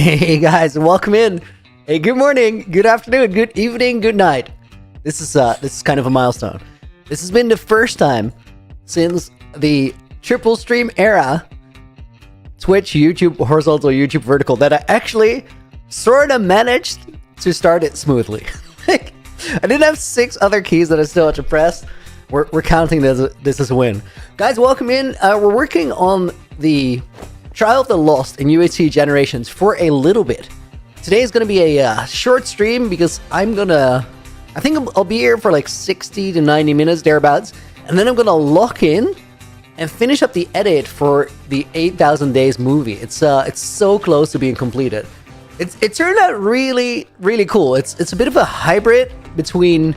Hey guys, welcome in. Hey, good morning, good afternoon, good evening, good night. This is kind of a milestone. This has been the first time since the triple stream era, Twitch, YouTube, horizontal, YouTube, vertical, that I actually sort of managed to start it smoothly. Like, I didn't have 6 other keys that I still had to press. We're counting this as a win. Guys, welcome in. We're working on the Trial of the Lost in UHC Generations for a little bit. Today is going to be a short stream because I think I'll be here for like 60 to 90 minutes, thereabouts. And then I'm going to lock in and finish up the edit for the 8,000 Days movie. It's so close to being completed. It turned out really, really cool. It's a bit of a hybrid between...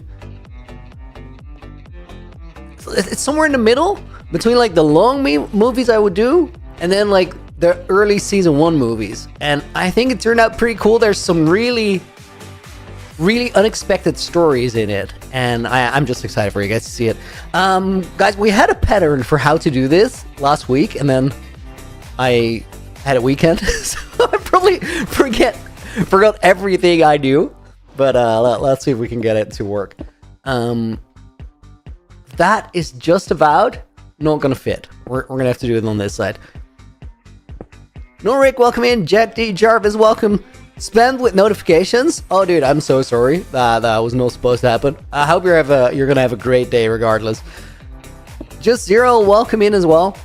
It's somewhere in the middle between like the long movies I would do and then like the early season 1 movies. And I think it turned out pretty cool. There's some really, really unexpected stories in it. And I'm just excited for you guys to see it. Guys, we had a pattern for how to do this last week. And then I had a weekend. So I probably forgot everything I do. But let's see if we can get it to work. That is just about not gonna fit. We're gonna have to do it on this side. Norik, welcome in. Jet D Jarvis, welcome. Spammed with notifications. Oh, dude, I'm so sorry. That was not supposed to happen. I hope you're gonna have a great day regardless. Just Zero, welcome in as well.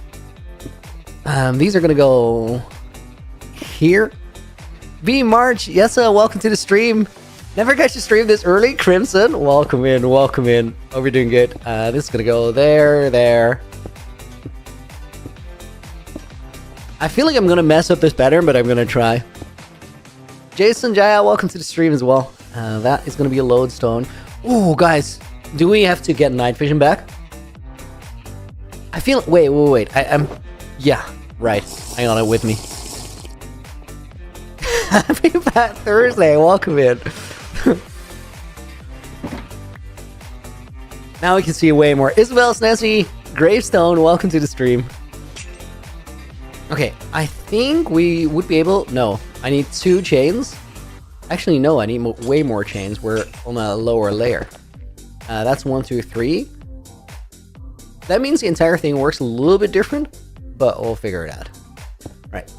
These are gonna go here. B March, yes, welcome to the stream. Never catch a stream this early. Crimson, welcome in, welcome in. Hope you're doing good. This is gonna go there. I feel like I'm gonna mess up this pattern, but I'm gonna try. Jason Jaya, welcome to the stream as well. That is gonna be a lodestone. Ooh, guys, do we have to get night vision back? I feel. Wait. Yeah, right. Hang on, with me. Happy Fat Thursday, welcome in. Now we can see way more. Isabel Snazzy, Gravestone, welcome to the stream. Okay, I think we would be able... No, I need 2 chains. Actually, no, I need way more chains. We're on a lower layer. That's 1, 2, 3. That means the entire thing works a little bit different, but we'll figure it out. Right.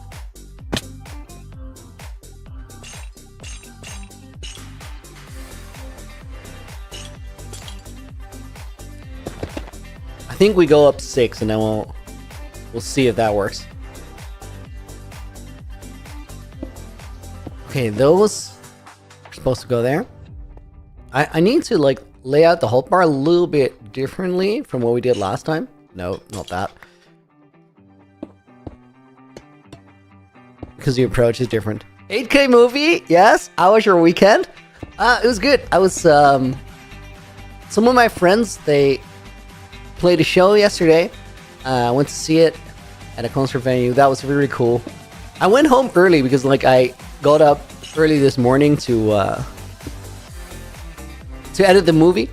I think we go up 6 and then we'll see if that works. Okay, those are supposed to go there. I need to like lay out the hold bar a little bit differently from what we did last time. No, not that. Because the approach is different. 8K movie, yes. How was your weekend? It was good. I was some of my friends, they played a show yesterday. I went to see it at a concert venue. That was really cool. I went home early because like I got up early this morning to edit the movie.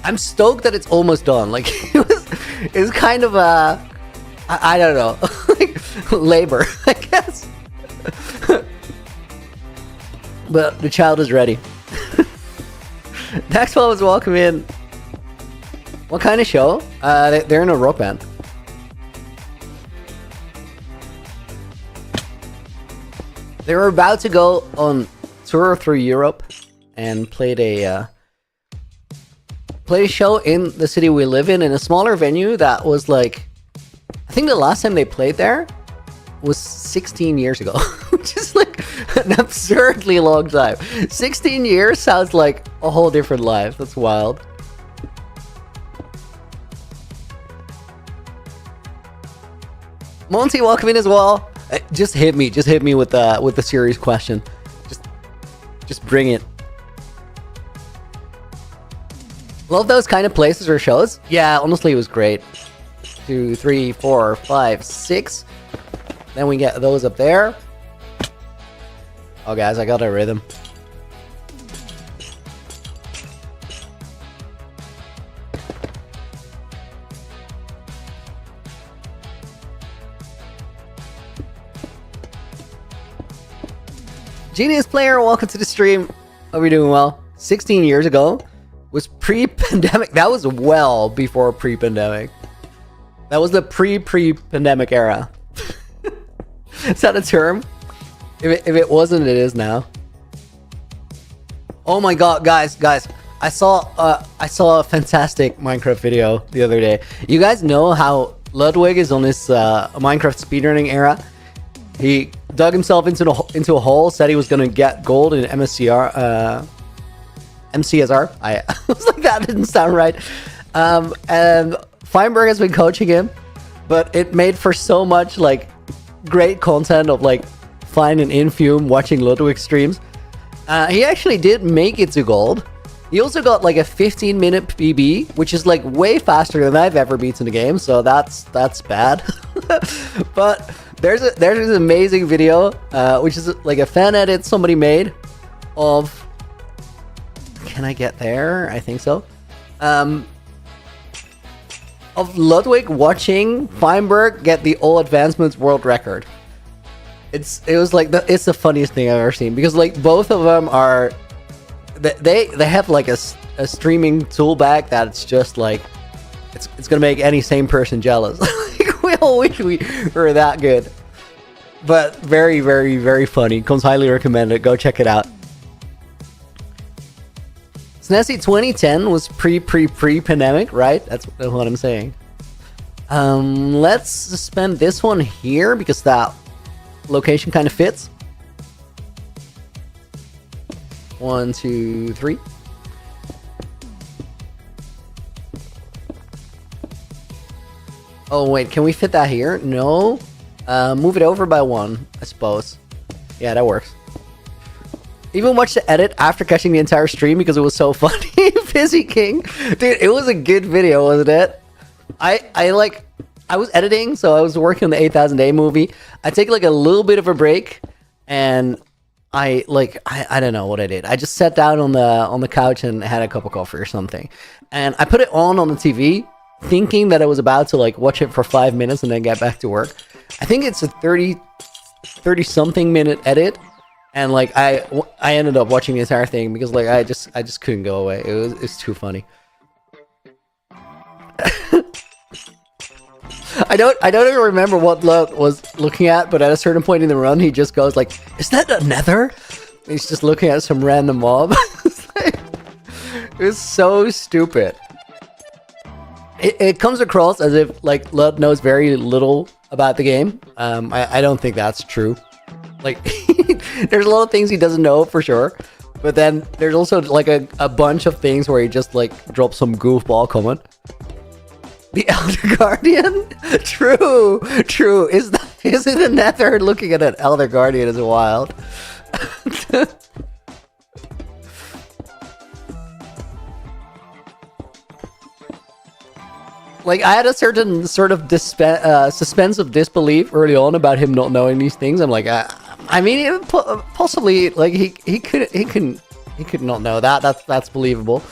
I'm stoked that it's almost done. Like it's kind of a I don't know, like labor, I guess. But the child is ready. Next one was welcome in. What kind of show? They're in a rock band. They were about to go on tour through Europe and played a show in the city we live in a smaller venue that was like... I think the last time they played there was 16 years ago. Which is like an absurdly long time. 16 years sounds like a whole different life. That's wild. Monty, welcome in as well. Just hit me with the serious question. Just bring it. Love those kind of places or shows. Yeah, honestly, it was great. 2, 3, 4, 5, 6. Then we get those up there. Oh, guys, I got a rhythm. Genius Player, welcome to the stream. Hope you're doing well. 16 years ago was pre-pandemic. That was well before pre-pandemic. That was the pre-pandemic era. Is that a term? If it wasn't, it is now. Oh my god, guys, I saw a fantastic Minecraft video the other day. You guys know how Ludwig is on this Minecraft speedrunning era? He dug himself into a hole, said he was gonna get gold in MCSR. I was like, that didn't sound right. And Feinberg has been coaching him, but it made for so much like great content of like Fine and Infume watching Ludwig streams. He actually did make it to gold. He also got like a 15-minute PB, which is like way faster than I've ever beaten the game, so that's bad. But there's this amazing video, which is like a fan edit somebody made of. Can I get there? I think so. Of Ludwig watching Feinberg get the all advancements world record. It's the funniest thing I've ever seen, because like both of them are they have like a streaming tool back that it's just like it's gonna make any sane person jealous. Like, we all wish we were that good, but very, very, very funny. Comes highly recommended. Go check it out. SNESy 2010 was pre-pandemic, right? That's what I'm saying. Let's suspend this one here because that location kind of fits. 1, 2, 3. Oh wait, can we fit that here? No. Move it over by 1, I suppose. Yeah, that works. Even watched the edit after catching the entire stream because it was so funny. Fizzy King, dude, it was a good video, wasn't it? I was editing, so I was working on the 8,000 Day movie. I take like a little bit of a break, and I don't know what I did. I just sat down on the couch and had a cup of coffee or something, and I put it on the TV, thinking that I was about to like watch it for 5 minutes and then get back to work. I think it's a 30 something minute edit. And like I ended up watching the entire thing because like I just couldn't go away. It's too funny. I don't even remember what Love was looking at, but at a certain point in the run, he just goes like, "Is that a nether?" And he's just looking at some random mob. It's so stupid. It comes across as if like Lud knows very little about the game. I don't think that's true. Like, there's a lot of things he doesn't know for sure, but then there's also like a bunch of things where he just like drops some goofball comment. The Elder Guardian? True. Is it a nether? Looking at an Elder Guardian is wild. Like, I had a certain sort of suspense of disbelief early on about him not knowing these things. I'm like, I mean, possibly, like, he could not know that. That's believable.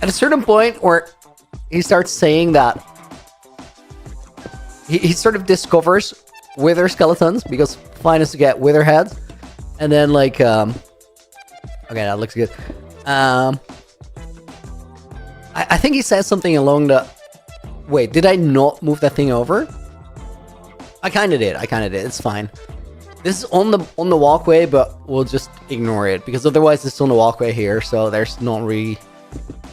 At a certain point where he starts saying that he sort of discovers wither skeletons, because fine is to get wither heads, and then like, okay, that looks good. I think he says something along the. Wait, did I not move that thing over? I kind of did. It's fine. This is on the walkway, but we'll just ignore it because otherwise it's on the walkway here, so there's not really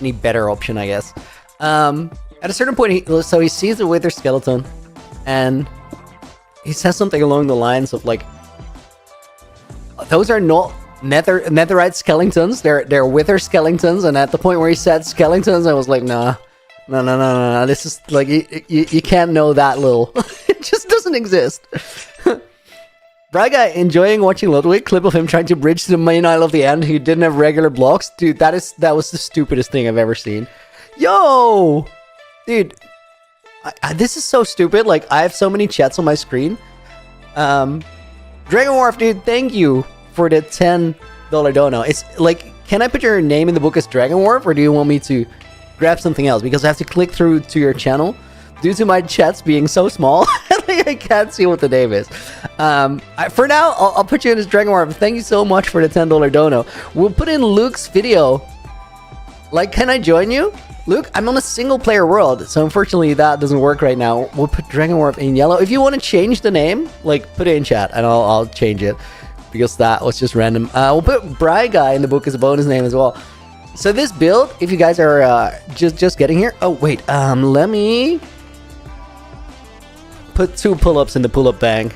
any better option, I guess. At a certain point, he sees the wither skeleton, and he says something along the lines of like, "Those are not netherite skeletons. They're wither skeletons." And at the point where he said skeletons, I was like, nah. No. This is like, you can't know that little. It just doesn't exist. Braga enjoying watching Ludwig. Clip of him trying to bridge to the main isle of the end. He didn't have regular blocks. Dude, that was the stupidest thing I've ever seen. Yo! Dude. This is so stupid. Like, I have so many chats on my screen. Dragon Wharf, dude, thank you for the $10 dono. It's like, can I put your name in the book as Dragon Wharf, or do you want me to grab something else? Because I have to click through to your channel due to my chats being so small. I can't see what the name is. For now, I'll put you in as Dragon Warp. Thank you so much for the $10 dono. We'll put in Luke's video. Like, can I join you? Luke, I'm on a single player world, so unfortunately that doesn't work right now. We'll put Dragon Warp in yellow. If you want to change the name, like, put it in chat and I'll change it, because that was just random. We'll put Bry Guy in the book as a bonus name as well. So this build, if you guys are just getting here. Oh wait, let me put 2 pull-ups in the pull-up bank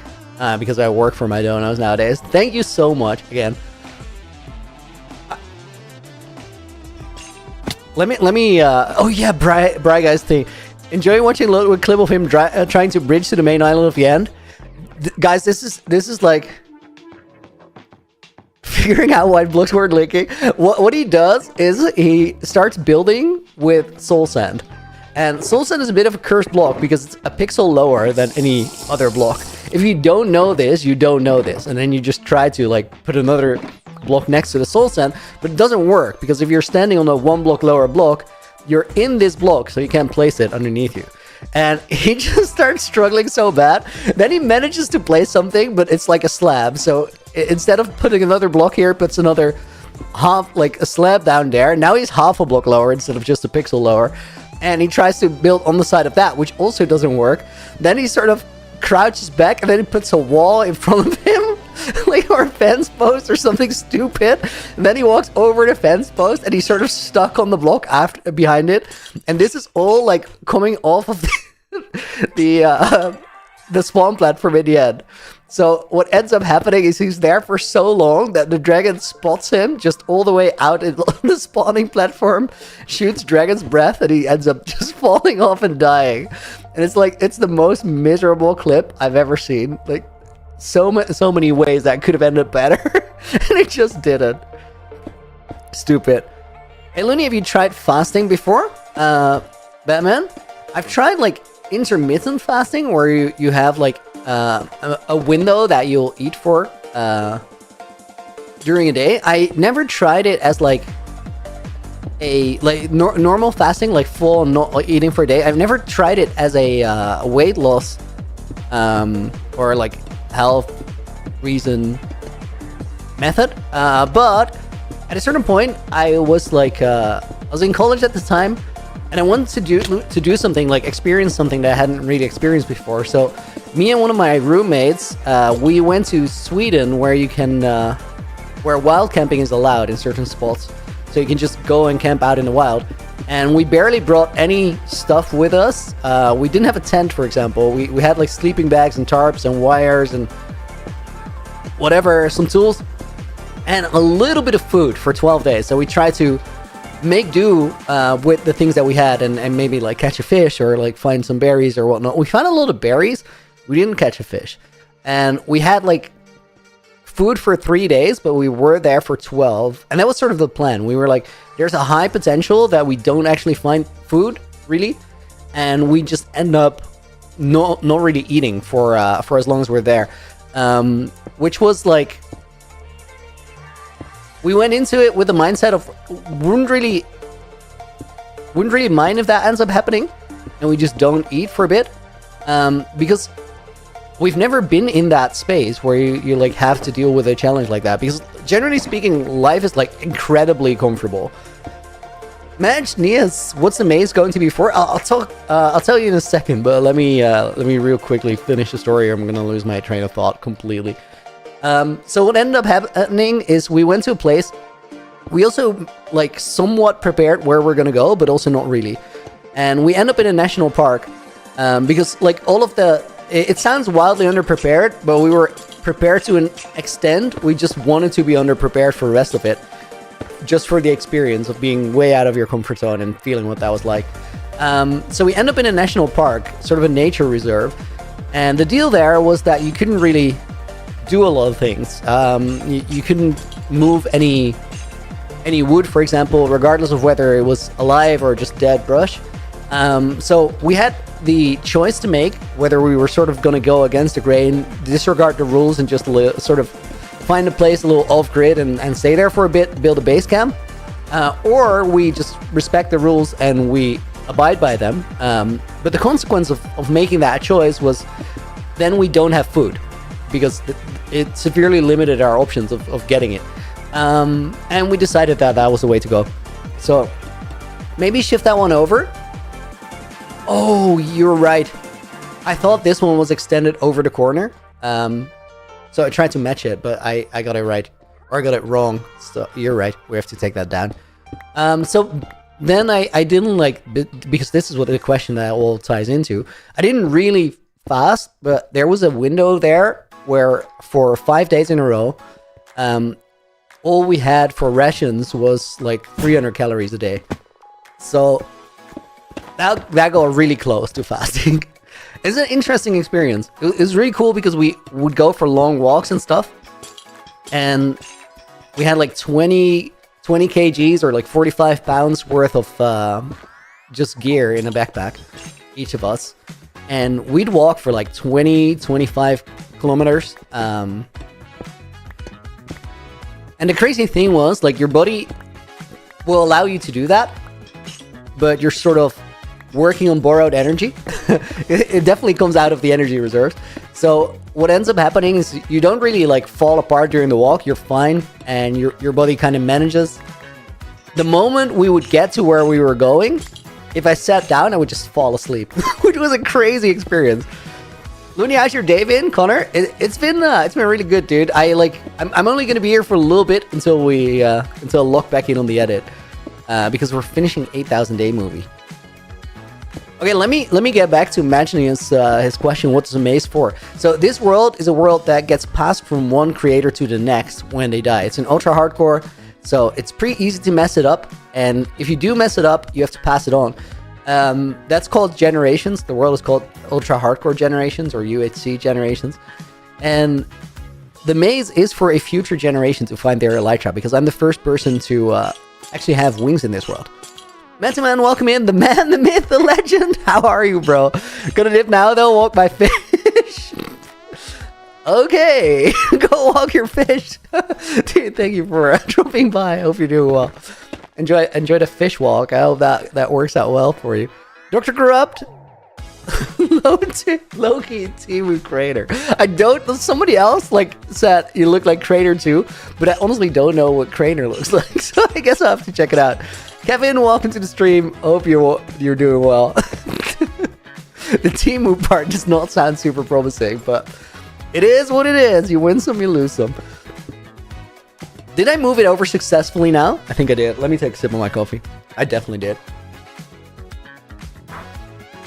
because I work for my donos nowadays. Thank you so much again. Let me. Oh yeah, Bry Guy's thing. Enjoy watching a little clip of him trying to bridge to the main island of the end. Guys, this is like figuring out why blocks weren't linking. What he does is he starts building with soul sand, and soul sand is a bit of a cursed block because it's a pixel lower than any other block. If you don't know this, you don't know this, and then you just try to like put another block next to the soul sand, but it doesn't work because if you're standing on a 1 block lower block, you're in this block, so you can't place it underneath you. And he just starts struggling so bad. Then he manages to place something, but it's like a slab. So instead of putting another block here, puts another half, like a slab down there. Now he's half a block lower instead of just a pixel lower. And he tries to build on the side of that, which also doesn't work. Then he sort of crouches back and then he puts a wall in front of him, like, or a fence post or something stupid. And then he walks over the fence post and he's sort of stuck on the block behind it. And this is all like coming off of the spawn platform in the end. So what ends up happening is he's there for so long that the dragon spots him just all the way out in the spawning platform, shoots dragon's breath, and he ends up just falling off and dying. And it's like, it's the most miserable clip I've ever seen. Like, so many ways that could have ended better, and it just didn't. Stupid. Hey, Looney, have you tried fasting before? Batman? I've tried, like, intermittent fasting, where you have, like, a window that you'll eat for during a day. I never tried it as like a normal fasting, like full eating for a day. I've never tried it as a weight loss or like health reason method, but at a certain point I was like I was in college at the time, and I wanted to do something, like experience something that I hadn't really experienced before. So me and one of my roommates, we went to Sweden, where you can, where wild camping is allowed in certain spots. So you can just go and camp out in the wild. And we barely brought any stuff with us. We didn't have a tent, for example. We had like sleeping bags and tarps and wires and whatever, some tools, and a little bit of food for 12 days. So we tried to make do with the things that we had, and maybe like catch a fish or like find some berries or whatnot. We found a lot of berries. We didn't catch a fish, and we had like food for 3 days, but we were there for 12, and that was sort of the plan. We were like, there's a high potential that we don't actually find food really, and we just end up not really eating for as long as we're there, which was like, we went into it with the mindset of wouldn't really mind if that ends up happening and we just don't eat for a bit, because we've never been in that space where you like have to deal with a challenge like that, because generally speaking, life is like incredibly comfortable. Managed Nias, what's the maze going to be for? I'll tell you in a second, but let me real quickly finish the story, or I'm gonna lose my train of thought completely. So what ended up happening is we went to a place. We also like somewhat prepared where we're gonna go, but also not really. And we end up in a national park, because like all of it sounds wildly underprepared, but we were prepared to an extent. We just wanted to be underprepared for the rest of it, just for the experience of being way out of your comfort zone and feeling what that was like. So we end up in a national park, sort of a nature reserve, and the deal there was that you couldn't really do a lot of things. You couldn't move any wood, for example, regardless of whether it was alive or just dead brush. So we had the choice to make whether we were sort of going to go against the grain, disregard the rules, and just sort of find a place a little off-grid and stay there for a bit, build a base camp, or we just respect the rules and we abide by them. But the consequence of making that choice was then we don't have food because it severely limited our options of getting it. And we decided that that was the way to go. So maybe shift that one over. Oh, you're right. I thought this one was extended over the corner. So I tried to match it, but I got it right. Or I got it wrong. So you're right. We have to take that down. So then I didn't like, because this is what the question that all ties into. I didn't really fast, but there was a window there where for 5 days in a row, all we had for rations was like 300 calories a day. So that got really close to fasting. It's an interesting experience. It was really cool because we would go for long walks and stuff. And we had like 20 kgs or like 45 pounds worth of just gear in a backpack, each of us. And we'd walk for like 25 kilometers. And the crazy thing was, like, your body will allow you to do that, but you're sort of working on borrowed energy. It definitely comes out of the energy reserves. So what ends up happening is you don't really like fall apart during the walk. You're fine, and your body kind of manages. The moment we would get to where we were going, if I sat down, I would just fall asleep, which was a crazy experience. Looney, how's your day been, Connor? It's been really good, dude. I'm only gonna be here for a little bit until I lock back in on the edit, because we're finishing 8,000 Day Movie. Okay, let me get back to imagining his question. What's a maze for? So this world is a world that gets passed from one creator to the next when they die. It's an ultra hardcore, so it's pretty easy to mess it up. And if you do mess it up, you have to pass it on. That's called Generations. The world is called Ultra Hardcore Generations, or UHC Generations. And the maze is for a future generation to find their elytra, because I'm the first person to actually have wings in this world. Metaman, welcome in. The man, the myth, the legend. How are you, bro? Gonna dip now, though? Walk my fish. Okay. Go walk your fish. Dude, thank you for dropping by. I hope you're doing well. Enjoy the fish walk. I hope that works out well for you. Dr. Corrupt. Loki Timu Crater. Somebody else said you look like Crater too, but I honestly don't know what Crater looks like, so I guess I'll have to check it out. Kevin, welcome to the stream. Hope you're doing well. The Timu part does not sound super promising, but it is what it is. You win some, you lose some. Did I move it over successfully now? I think I did. Let me take a sip of my coffee. I definitely did.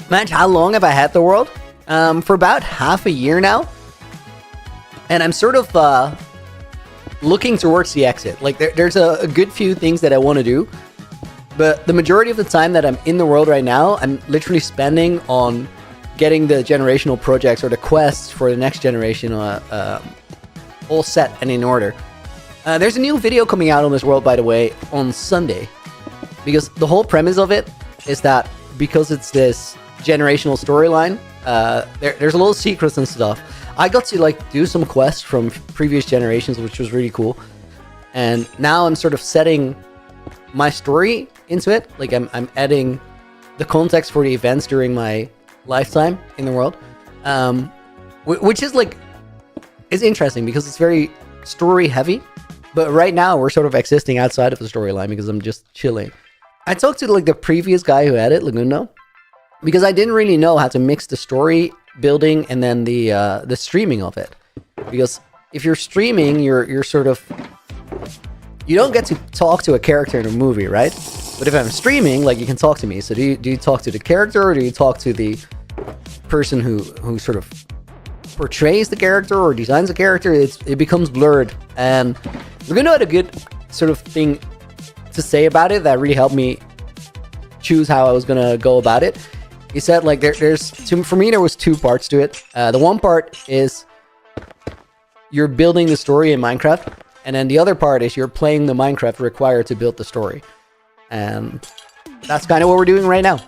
Man, how long have I had the world? For about half a year now. And I'm sort of looking towards the exit. Like, there's a good few things that I want to do. But the majority of the time that I'm in the world right now, I'm literally spending on getting the generational projects or the quests for the next generation all set and in order. There's a new video coming out on this world, by the way, on Sunday. Because the whole premise of it is that because it's this generational storyline, there's a little secrets and stuff. I got to do some quests from previous generations, which was really cool. And now I'm sort of setting my story into it. Like I'm adding the context for the events during my lifetime in the world, which is is interesting because it's very story heavy. But right now we're sort of existing outside of the storyline because I'm just chilling. I talked to the previous guy who had it, Laguno, because I didn't really know how to mix the story building and then the streaming of it. Because if you're streaming, you're sort of, you don't get to talk to a character in a movie, right? But if I'm streaming, you can talk to me. So do you talk to the character, or do you talk to the person who sort of portrays the character or designs the character? It becomes blurred. And Laguno had a good sort of thing to say about it that really helped me choose how I was gonna go about it. He said for me there was two parts to it. The one part is you're building the story in Minecraft, and then the other part is you're playing the Minecraft required to build the story. And that's kind of what we're doing right now.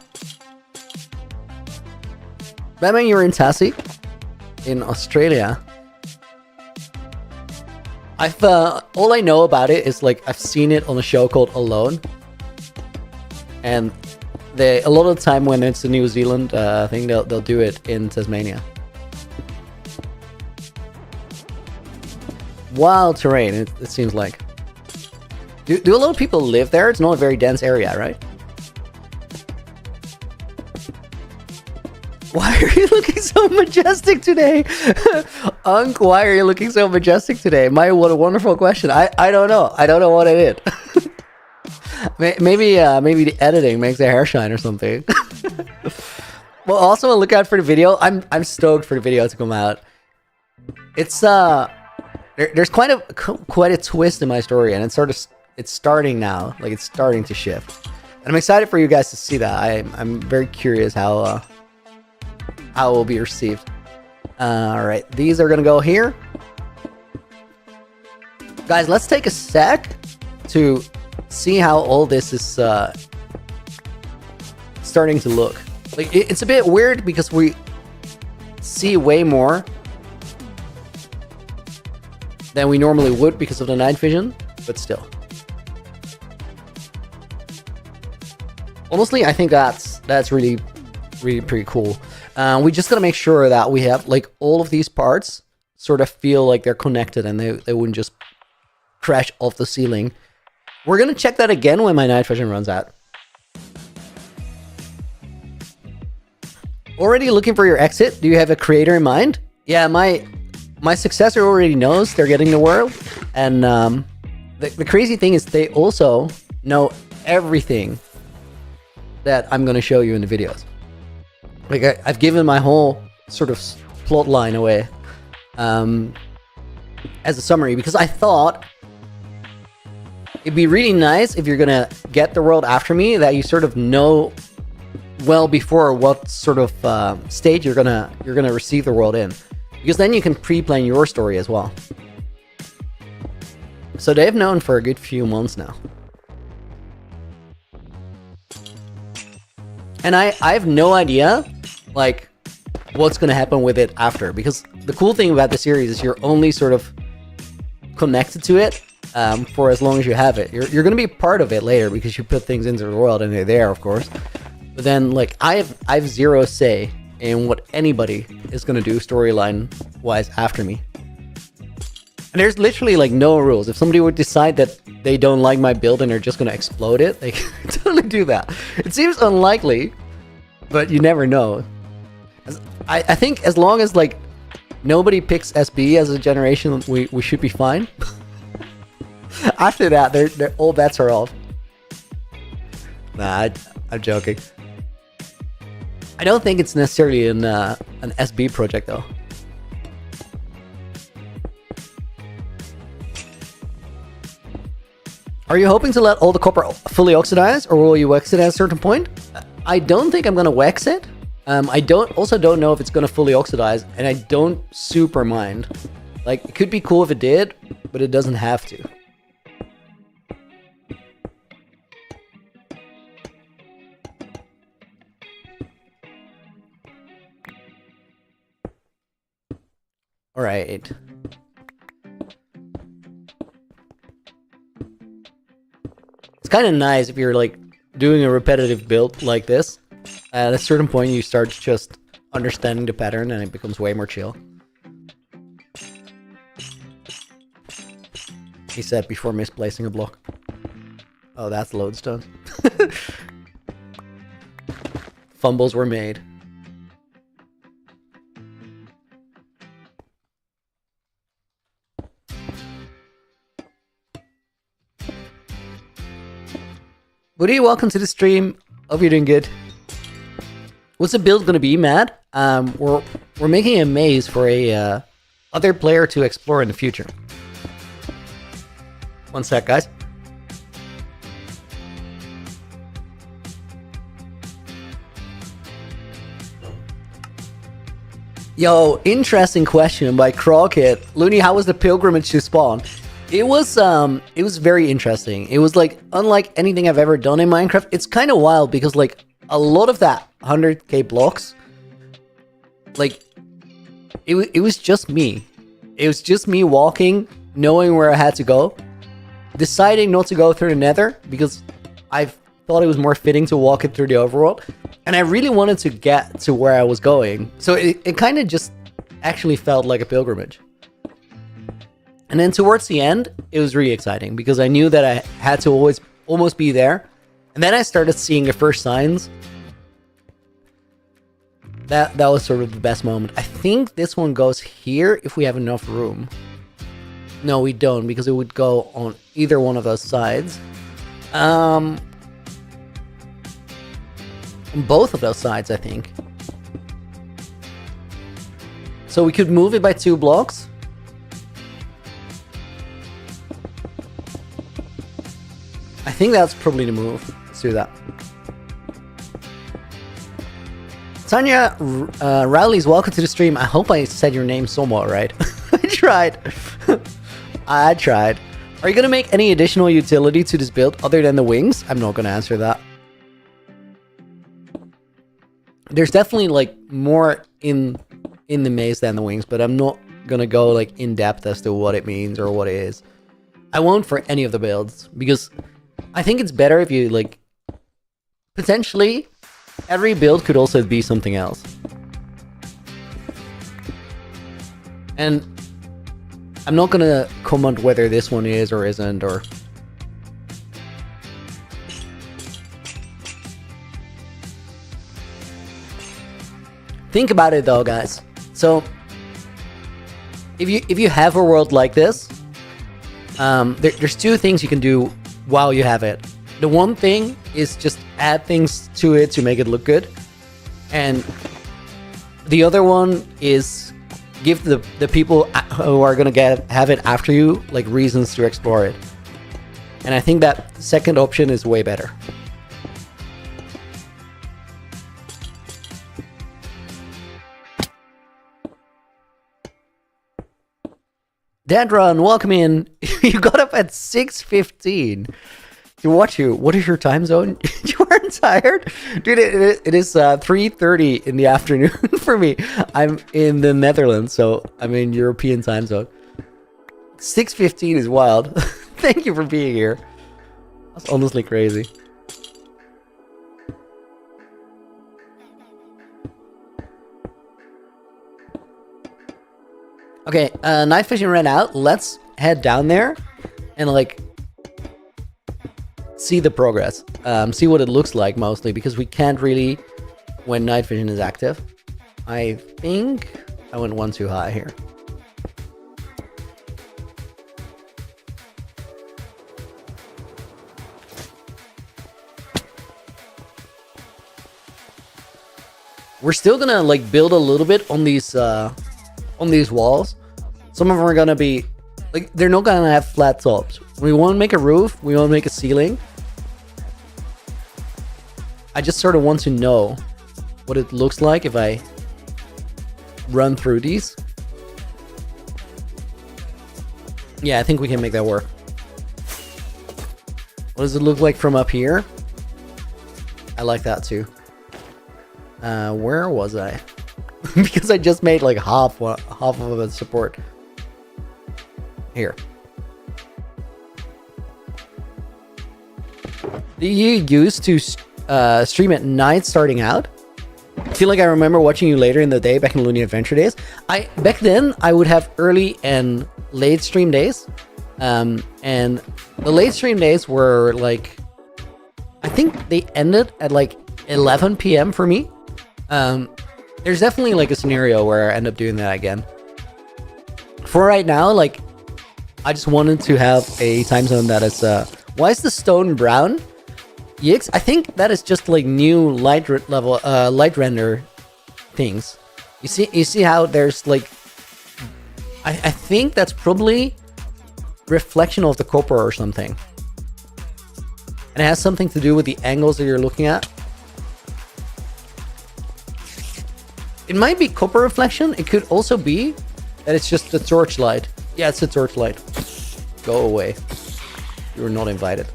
Batman, you're in Tassie, in Australia. All I know about it is I've seen it on a show called Alone, and a lot of the time when it's a New Zealand thing, they'll do it in Tasmania. wild terrain, it seems like. Do a lot of people live there? It's not a very dense area, right? Why are you looking so majestic today? Unk, why are you looking so majestic today? What a wonderful question. I don't know. I don't know what I did. maybe the editing makes the hair shine or something. Well, also look out for the video. I'm stoked for the video to come out. It's there's quite a twist in my story, and it's starting now. Like, it's starting to shift. And I'm excited for you guys to see that. I'm very curious how it will be received. All right, these are gonna go here. Guys, let's take a sec to see how all this is starting to look. Like, it's a bit weird because we see way more than we normally would because of the night vision, but still. Honestly, I think that's really pretty cool. We just gotta make sure that we have, like, all of these parts sort of feel like they're connected and they wouldn't just crash off the ceiling. We're gonna check that again when my night vision runs out. Already looking for your exit? Do you have a creator in mind? Yeah, my successor already knows they're getting the world, and the crazy thing is they also know everything that I'm gonna show you in the videos. Like, I've given my whole sort of plot line away as a summary, because I thought it'd be really nice if you're gonna get the world after me that you sort of know well before what sort of stage you're gonna receive the world in, because then you can pre-plan your story as well. So they've known for a good few months now. And I have no idea, like, what's gonna happen with it after, because the cool thing about the series is you're only sort of connected to it for as long as you have it. You're gonna be part of it later because you put things into the world and they're there, of course. But then, like, I have zero say in what anybody is gonna do storyline wise after me. And there's literally, like, no rules. If somebody would decide that they don't like my build and they're just gonna explode it, they can totally do that. It seems unlikely, but you never know. I think as long as, like, nobody picks SB as a generation, we should be fine. After that, they're all bets are off. Nah, I'm joking. I don't think it's necessarily an SB project, though. Are you hoping to let all the copper fully oxidize, or will you wax it at a certain point? I don't think I'm gonna wax it. I don't know if it's gonna fully oxidize, and I don't super mind. Like, it could be cool if it did, but it doesn't have to. All right. It's kind of nice if you're, like, doing a repetitive build like this. At a certain point, you start just understanding the pattern, and it becomes way more chill. He said before misplacing a block. Oh, that's lodestone. Fumbles were made. Woody, welcome to the stream. Hope you're doing good. What's the build gonna be, Matt? We're making a maze for a other player to explore in the future. One sec, guys. Yo, interesting question by Crockett. Looney, how was the pilgrimage to spawn? It was very interesting. It was, like, unlike anything I've ever done in Minecraft. It's kind of wild because, like, a lot of that 100k blocks, like, it was just me. It was just me walking, knowing where I had to go, deciding not to go through the nether because I thought it was more fitting to walk it through the overworld, and I really wanted to get to where I was going. So it kind of just actually felt like a pilgrimage. And then towards the end, it was really exciting because I knew that I had to almost be there. And then I started seeing the first signs. That was sort of the best moment. I think this one goes here if we have enough room. No, we don't, because it would go on either one of those sides. On both of those sides, I think. So we could move it by 2 blocks. I think that's probably the move. Let's do that. Tanya Rowley's welcome to the stream. I hope I said your name somewhat right. I tried. I tried. Are you going to make any additional utility to this build other than the wings? I'm not going to answer that. There's definitely like more in the maze than the wings, but I'm not going to go like in depth as to what it means or what it is. I won't for any of the builds because I think it's better if you like potentially every build could also be something else. And I'm not gonna comment whether this one is or isn't, or... Think about it though, guys. So, if you have a world like this, there's 2 things you can do while you have it. The one thing is just add things to it to make it look good. And the other one is give the people who are going to have it after you, like, reasons to explore it. And I think that second option is way better. Dandron, welcome in. You got up at 6:15 to watch you. What is your time zone? You aren't tired? Dude, it is 3:30 in the afternoon for me. I'm in the Netherlands, so I'm in European time zone. 6:15 is wild. Thank you for being here. That's honestly crazy. Okay, night vision ran out. Let's head down there and like see the progress. See what it looks like mostly, because we can't really when night vision is active. I think I went one too high here. We're still gonna like build a little bit on these walls. Some of them are gonna be like, they're not gonna have flat tops. We won't make a roof, we won't make a ceiling. I just sort of want to know what it looks like if I run through these. Yeah, I think we can make that work. What does it look like from up here? I like that too. Where was I? Because I just made like half of a support. Here. Do you used to stream at night starting out? I feel like I remember watching you later in the day back in Looney Adventure days. Back then I would have early and late stream days. And the late stream days were like, I think they ended at like 11 p.m. for me. There's definitely like a scenario where I end up doing that again. For right now, like, I just wanted to have a time zone that is, why is the stone brown? Yikes, I think that is just like new light render things. You see how there's like, I think that's probably reflection of the copper or something. And it has something to do with the angles that you're looking at. It might be copper reflection. It could also be that it's just the torchlight. Yeah, it's a torchlight. Go away. You were not invited.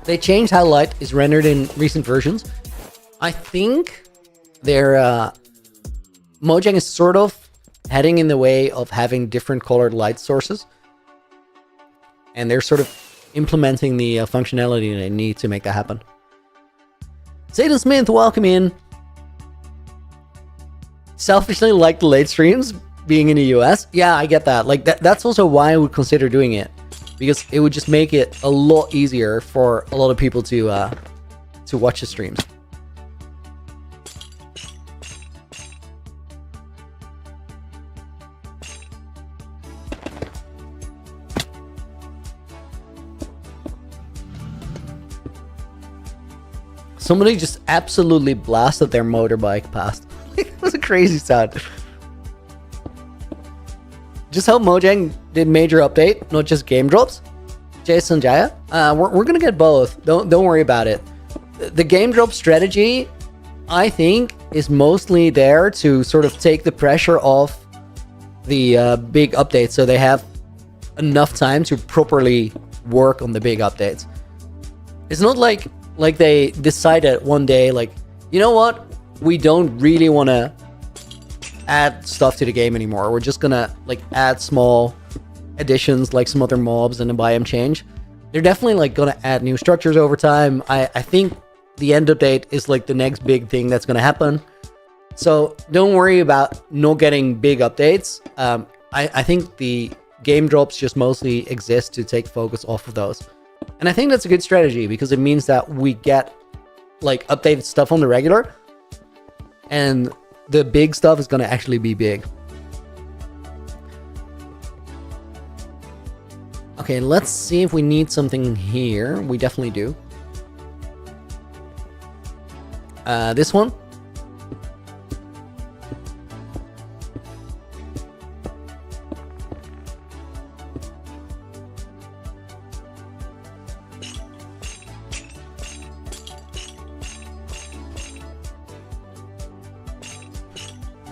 They changed how light is rendered in recent versions. I think their Mojang is sort of heading in the way of having different colored light sources. And they're sort of implementing the functionality they need to make that happen. Zayden Smith, welcome in. Selfishly like the late streams being in the US. Yeah, I get that. Like that's also why I would consider doing it, because it would just make it a lot easier for a lot of people to watch the streams. Somebody just absolutely blasted their motorbike past. It was a crazy sound. Just how Mojang did major update, not just game drops. Jason Jaya, we're gonna get both. Don't worry about it. The game drop strategy, I think, is mostly there to sort of take the pressure off the big updates, so they have enough time to properly work on the big updates. It's not like they decided one day, like, you know what, we don't really want to add stuff to the game anymore. We're just gonna like add small additions, like some other mobs and a biome change. They're definitely like gonna add new structures over time. I think the end update is like the next big thing that's gonna happen. So don't worry about not getting big updates. I think the game drops just mostly exist to take focus off of those. And I think that's a good strategy, because it means that we get like updated stuff on the regular, and the big stuff is going to actually be big. Okay, let's see if we need something here. We definitely do. This one.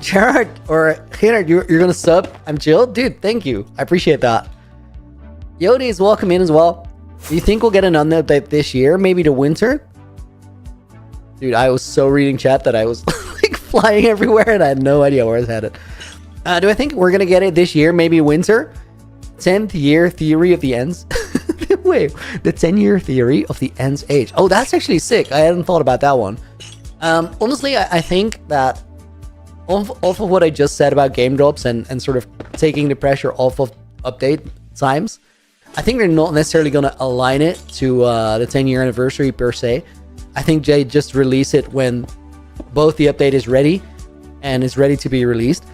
Gerard or Gerard, you're gonna sub? I'm chill, dude. Thank you. I appreciate that. Yodi is welcome in as well. Do you think we'll get an update this year? Maybe to winter? Dude, I was so reading chat that I was like flying everywhere and I had no idea where I was headed. Do I think we're gonna get it this year? Maybe winter? 10th year theory of the ends. Wait, the 10-year theory of the ends age. Oh, that's actually sick. I hadn't thought about that one. Honestly, I think that off of what I just said about game drops and sort of taking the pressure off of update times, I think they're not necessarily going to align it to the 10-year anniversary per se. I think they just release it when both the update is ready and is ready to be released.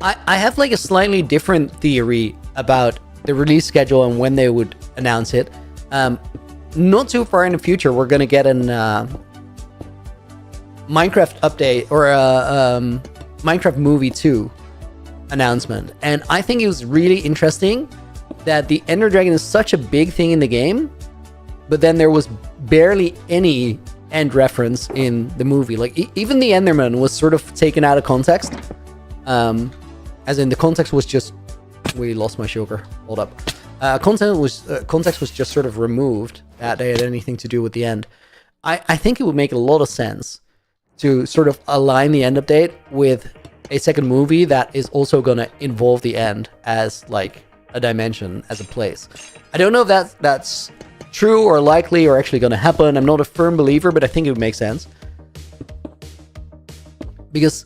I have like a slightly different theory about the release schedule and when they would announce it. Not too far in the future, we're going to get an Minecraft update or a Minecraft Movie 2 announcement. And I think it was really interesting that the Ender Dragon is such a big thing in the game, but then there was barely any end reference in the movie. Like even the Enderman was sort of taken out of context. As in the context was just, we lost my sugar. Hold up. Context was just sort of removed, that they had anything to do with the end. I think it would make a lot of sense to sort of align the end update with a second movie that is also going to involve the end as like a dimension, as a place. I don't know if that's true or likely or actually going to happen. I'm not a firm believer, but I think it would make sense. Because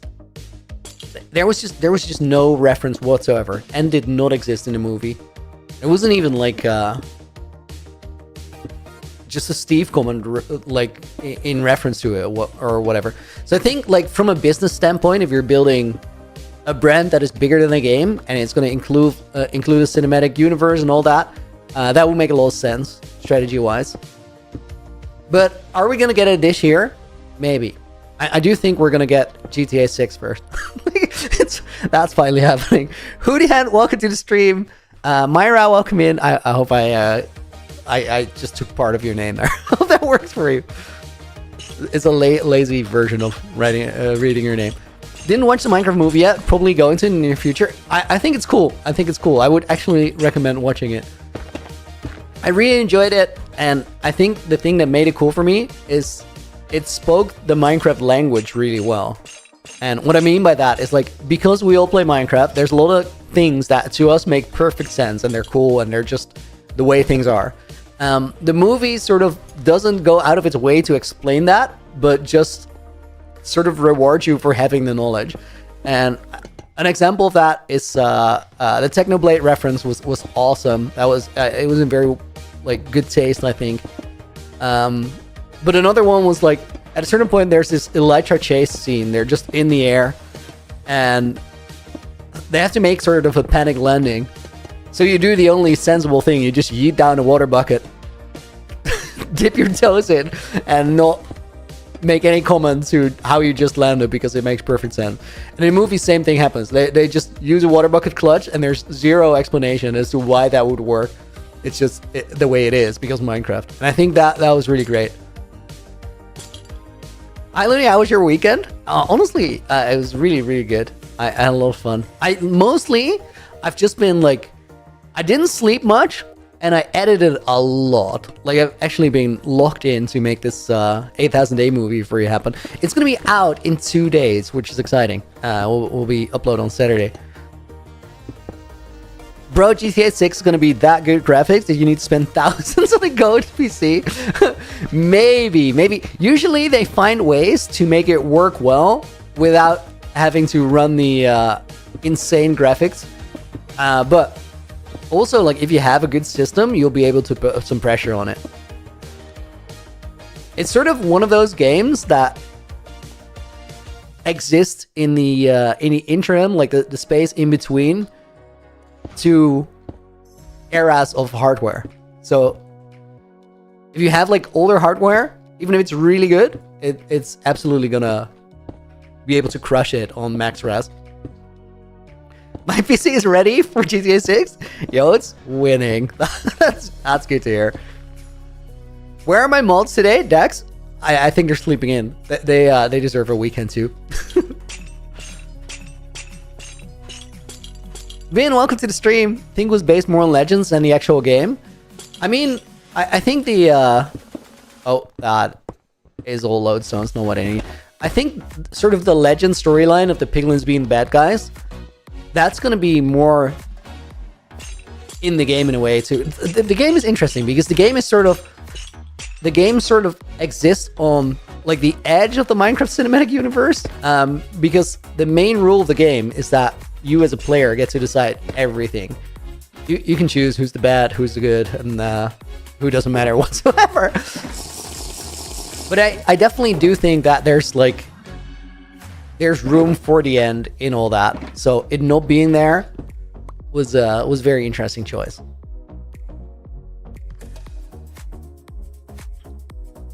there was just no reference whatsoever, and did not exist in the movie. It wasn't even like just a Steve comment like in reference to it or whatever. So I think like from a business standpoint, if you're building a brand that is bigger than the game and it's going to include a cinematic universe and all that, that would make a lot of sense strategy wise. But are we going to get it this year? Maybe. I do think we're going to get GTA 6 first. That's finally happening. Hoodiehan, welcome to the stream. Myra, welcome in. I hope I just took part of your name there. I hope that works for you. It's a lazy version of reading your name. Didn't watch the Minecraft movie yet. Probably going to in the near future. I think it's cool. I would actually recommend watching it. I really enjoyed it, and I think the thing that made it cool for me is it spoke the Minecraft language really well. And what I mean by that is like, because we all play Minecraft, there's a lot of things that to us make perfect sense and they're cool and they're just the way things are. The movie sort of doesn't go out of its way to explain that, but just sort of rewards you for having the knowledge. And An example of that is the Technoblade reference was awesome. That was it was in very like good taste, I think. But another one was like at a certain point there's this elytra chase scene. They're just in the air and they have to make sort of a panic landing. So you do the only sensible thing. You just yeet down a water bucket, dip your toes in, and not make any comment to how you just landed because it makes perfect sense. And in the movie, same thing happens. They just use a water bucket clutch and there's zero explanation as to why that would work. It's just the way it is because of Minecraft. And I think that was really great. Hi, Looney, how was your weekend? Honestly, it was really, really good. I had a lot of fun. I've just been like, I didn't sleep much and I edited a lot. Like I've actually been locked in to make this 8,000 Day movie for you happen. It's going to be out in 2 days, which is exciting. We'll be upload on Saturday. Bro, GTA 6 is going to be that good graphics that you need to spend thousands on a Goat PC? Maybe. Usually they find ways to make it work well without having to run the insane graphics. But also, like, if you have a good system, you'll be able to put some pressure on it. It's sort of one of those games that exist in the interim, like the space in between two eras of hardware. So if you have like older hardware, even if it's really good, it's absolutely gonna be able to crush it on max res. My PC is ready for GTA 6. Yo, it's winning. That's good to hear. Where are my mods today, Dex? I think they're sleeping in. They deserve a weekend too. Vin, welcome to the stream. I think it was based more on Legends than the actual game. I mean, I think the that is all lodestone. It's not what I need. I think sort of the Legend storyline of the piglins being bad guys, that's going to be more in the game in a way too. The game is interesting because the game sort of exists on like the edge of the Minecraft cinematic universe, because the main rule of the game is that you as a player get to decide everything. You can choose who's the bad, who's the good, and who doesn't matter whatsoever. But I definitely do think that there's room for the end in all that. So it not being there was a very interesting choice.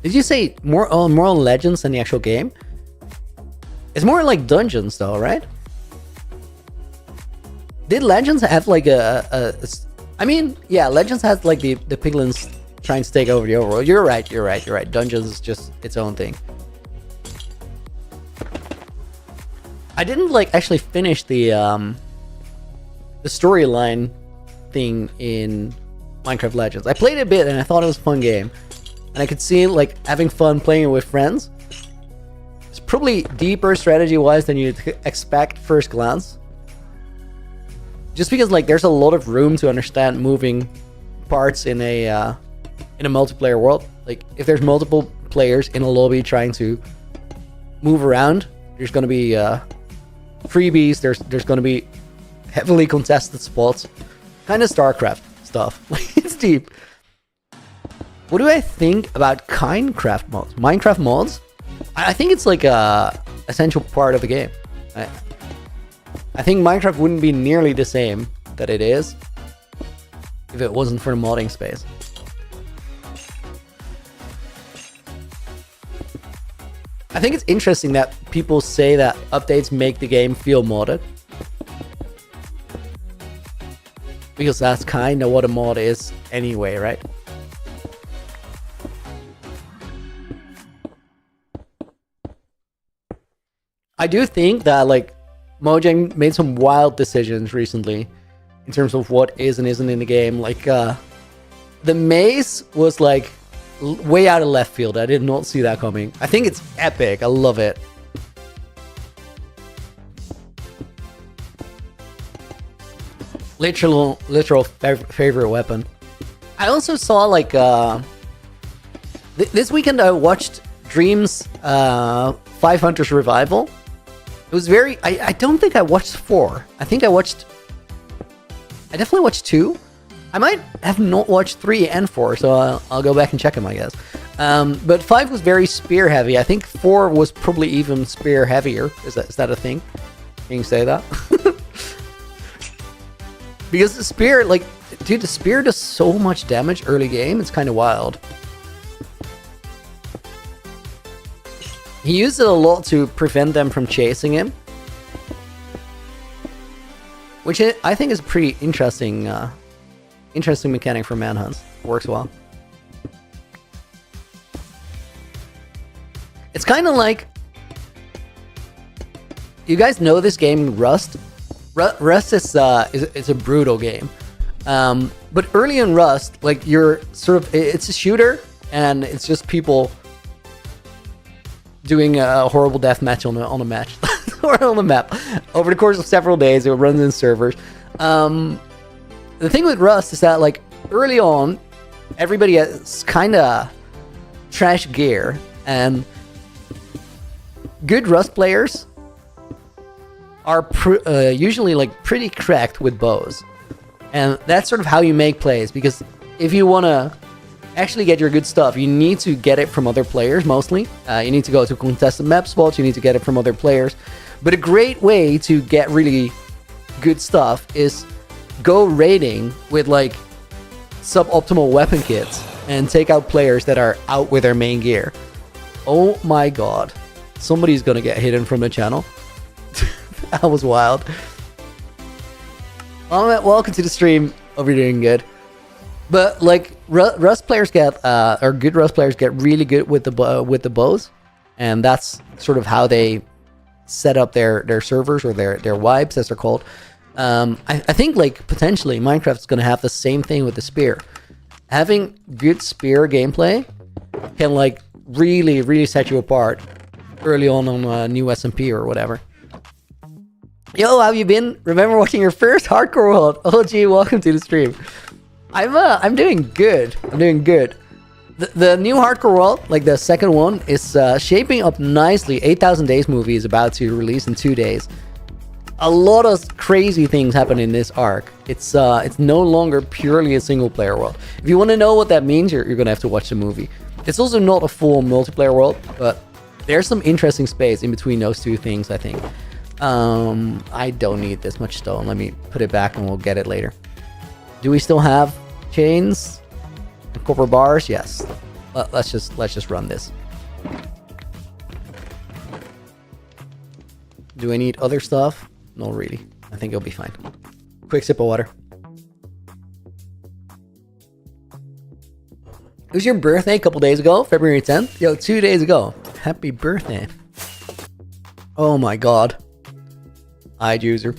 Did you say more on Legends than the actual game? It's more like dungeons though, right? Did Legends have like I mean, yeah, Legends has like the piglins trying to take over the overworld. You're right. Dungeons is just its own thing. I didn't like actually finish the storyline thing in Minecraft Legends. I played it a bit and I thought it was a fun game. And I could see like having fun playing it with friends. It's probably deeper strategy-wise than you'd expect first glance. Just because like there's a lot of room to understand moving parts in a multiplayer world. Like if there's multiple players in a lobby trying to move around, there's going to be freebies. There's going to be heavily contested spots. Kind of StarCraft stuff. Like it's deep. What do I think about Minecraft mods? Minecraft mods? I think it's like a essential part of the game. I think Minecraft wouldn't be nearly the same that it is if it wasn't for the modding space. I think it's interesting that people say that updates make the game feel modded. Because that's kind of what a mod is anyway, right? I do think that like Mojang made some wild decisions recently in terms of what is and isn't in the game. Like the maze was like way out of left field. I did not see that coming. I think it's epic. I love it. Literal favorite weapon. I also saw like this weekend I watched Dream's 5 Hunters Revival. It was very... I don't think I watched 4. I definitely watched 2. I might have not watched 3 and 4, so I'll go back and check them, I guess. But 5 was very spear heavy. I think 4 was probably even spear heavier. Is that a thing? Can you say that? Because the spear, like, dude, the spear does so much damage early game. It's kind of wild. He used it a lot to prevent them from chasing him, which I think is a pretty interesting, interesting mechanic for manhunts. Works well. It's kind of like, you guys know this game Rust. Rust is it's a brutal game, but early in Rust, like you're sort of, it's a shooter and it's just people doing a horrible death match on a match or on the map over the course of several days. It runs in servers. The thing with Rust is that like early on, everybody has kind of trash gear, and good Rust players are usually like pretty cracked with bows, and that's sort of how you make plays, because if you want to actually get your good stuff, you need to get it from other players mostly. You need to go to contested map spots, you need to get it from other players. But a great way to get really good stuff is go raiding with like suboptimal weapon kits and take out players that are out with their main gear. Oh my god, somebody's gonna get hidden from the channel. That was wild. Welcome to the stream. Hope you're doing good. But like Rust players get, or good Rust players get really good with the bows, and that's sort of how they set up their servers, or their wipes as they're called. I think like potentially Minecraft is going to have the same thing with the spear. Having good spear gameplay can like really set you apart early on a new SMP or whatever. Yo, how you been? Remember watching your first hardcore world? Oh gee, welcome to the stream. I'm doing good. I'm doing good. The new hardcore world, like the second one, is shaping up nicely. 8,000 Days movie is about to release in 2 days. A lot of crazy things happen in this arc. It's no longer purely a single player world. If you want to know what that means, you're gonna have to watch the movie. It's also not a full multiplayer world, but there's some interesting space in between those two things, I think. I don't need this much stone. Let me put it back and we'll get it later. Do we still have chains and copper bars? Yes. Let's just run this. Do I need other stuff? Not really. I think it'll be fine. Quick sip of water. It was your birthday a couple days ago, February 10th. Yo, 2 days ago. Happy birthday. Oh my god. iJuicer.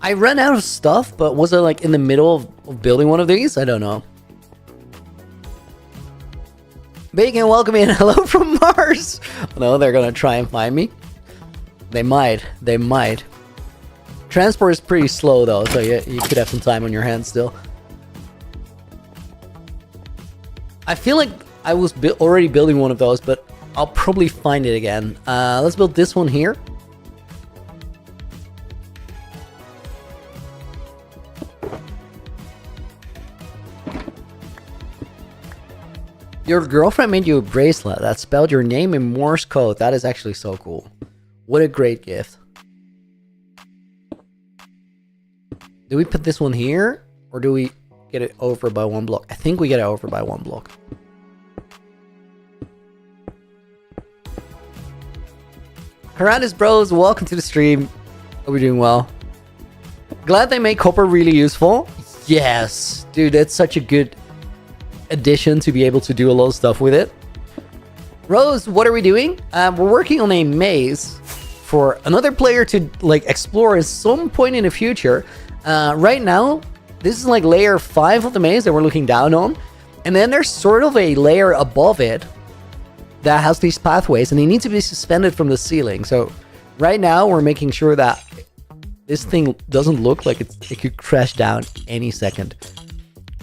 I ran out of stuff, but was I like in the middle of building one of these? I don't know. Bacon, welcome in. Hello from Mars. No, they're gonna try and find me. They might. Transport is pretty slow though, so you could have some time on your hands still. I feel like I was already building one of those, but I'll probably find it again. Let's build this one here. Your girlfriend made you a bracelet that spelled your name in Morse code. That is actually so cool. What a great gift. Do we put this one here? Or do we get it over by 1 block? I think we get it over by 1 block. Haranis bros, welcome to the stream. Hope you're doing well. Glad they make copper really useful. Yes, dude, that's such a good addition to be able to do a lot of stuff with it. Rose, what are we doing? We're working on a maze for another player to like explore at some point in the future. Right now, this is like layer 5 of the maze that we're looking down on. And then there's sort of a layer above it that has these pathways, and they need to be suspended from the ceiling. So right now we're making sure that this thing doesn't look like it could crash down any second.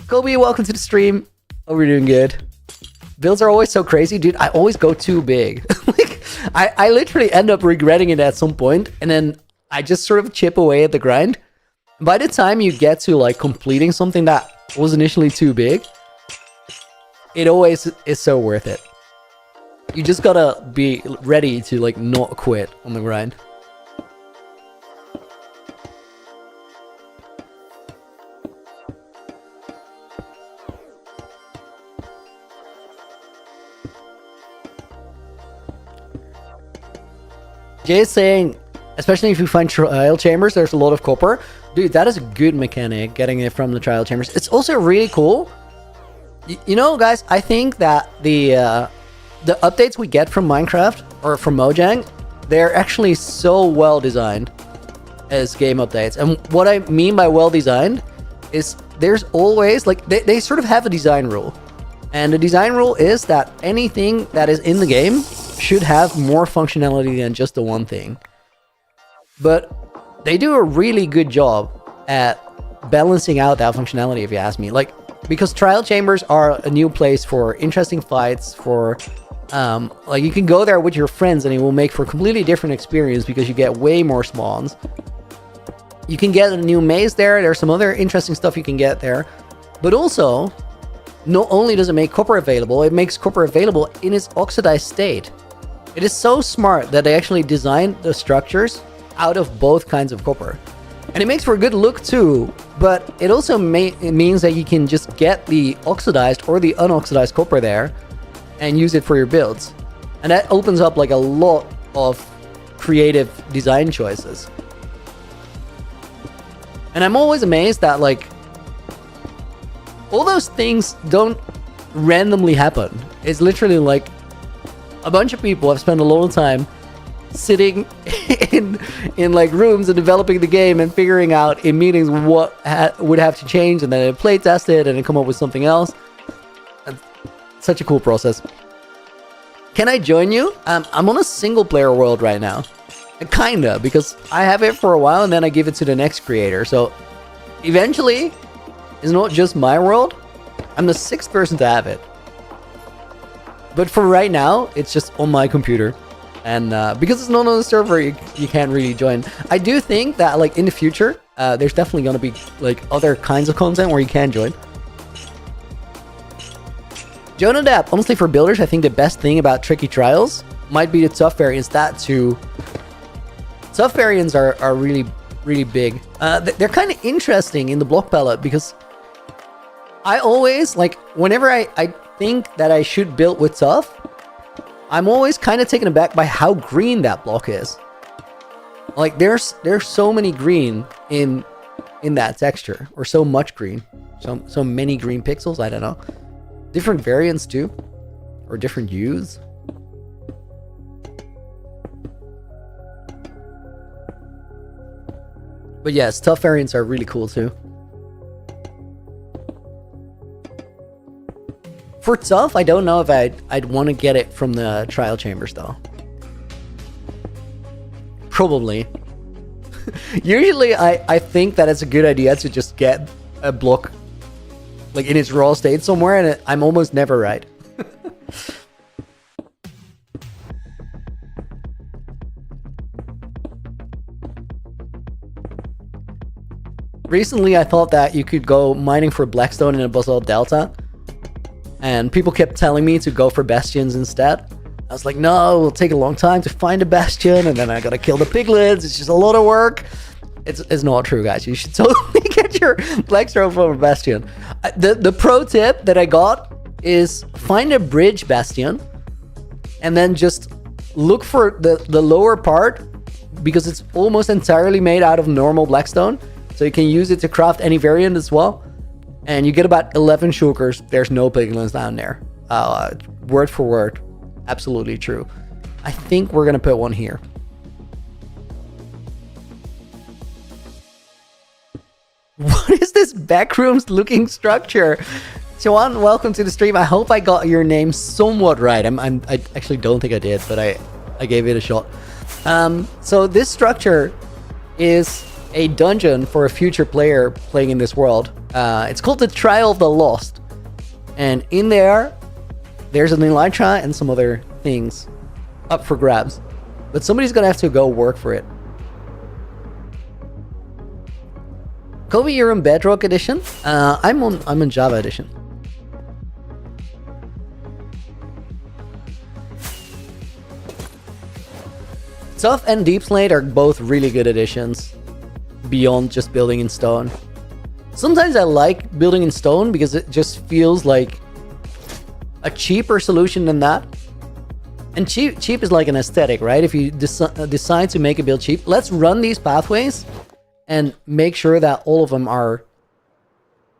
Kobe, welcome to the stream. Hope you're doing good. Builds are always so crazy, dude. I always go too big. Like, I literally end up regretting it at some point, and then I just sort of chip away at the grind. By the time you get to like completing something that was initially too big, it always is so worth it. You just gotta be ready to like not quit on the grind. Jay is saying, especially if you find trial chambers, there's a lot of copper. Dude, that is a good mechanic, getting it from the trial chambers. It's also really cool. You know, guys, I think that the updates we get from Minecraft, or from Mojang, they're actually so well designed as game updates. And what I mean by well designed is there's always, like, they sort of have a design rule. And the design rule is that anything that is in the game should have more functionality than just the one thing. But they do a really good job at balancing out that functionality, if you ask me. Like, because trial chambers are a new place for interesting fights, for like, you can go there with your friends and it will make for a completely different experience because you get way more spawns. You can get a new maze there. There's some other interesting stuff you can get there. But also, not only does it make copper available, it makes copper available in its oxidized state. It is so smart that they actually designed the structures out of both kinds of copper. And it makes for a good look too, but it also it means that you can just get the oxidized or the unoxidized copper there and use it for your builds. And that opens up like a lot of creative design choices. And I'm always amazed that like all those things don't randomly happen. It's literally like a bunch of people have spent a lot of time sitting in like rooms and developing the game and figuring out in meetings what would have to change, and then play test it and then come up with something else. And such a cool process. Can I join you? I'm on a single player world right now. Kinda, because I have it for a while and then I give it to the next creator. So eventually, it's not just my world. I'm the 6th person to have it. But for right now, it's just on my computer. And because it's not on the server, you can't really join. I do think that like in the future, there's definitely going to be like other kinds of content where you can join. Jonadab, honestly, for builders, I think the best thing about tricky trials might be the tough variants. That too. Tough variants are really, really big. They're kind of interesting in the block palette because I always, like, whenever I think that I should build with tough, I'm always kind of taken aback by how green that block is. Like, there's so many green in that texture, or so much green, so many green pixels. I don't know, different variants too, or different hues. But yes, tough variants are really cool too. For tough, I don't know if I'd want to get it from the trial chambers though. Probably. Usually I think that it's a good idea to just get a block like in its raw state somewhere, and I'm almost never right. Recently I thought that you could go mining for blackstone in a basalt delta, and people kept telling me to go for bastions instead. I was like, no, it'll take a long time to find a bastion, and then I gotta kill the piglins. It's just a lot of work. It's not true, guys. You should totally get your blackstone from a bastion. The pro tip that I got is find a bridge bastion, and then just look for the lower part, because it's almost entirely made out of normal blackstone. So you can use it to craft any variant as well. And you get about 11 shulkers. There's no piglins down there. Word for word. Absolutely true. I think we're going to put one here. What is this backrooms looking structure? Joanne, welcome to the stream. I hope I got your name somewhat right. I actually don't think I did, but I gave it a shot. So this structure is a dungeon for a future player playing in this world. It's called the Trial of the Lost. And in there, there's an elytra and some other things up for grabs. But somebody's gonna have to go work for it. Kobe, you're in Bedrock Edition? I'm on Java Edition. Tough and Deep Slate are both really good additions beyond just building in stone. Sometimes I like building in stone because it just feels like a cheaper solution than that. And cheap is like an aesthetic, right? If you decide to make a build cheap, let's run these pathways and make sure that all of them are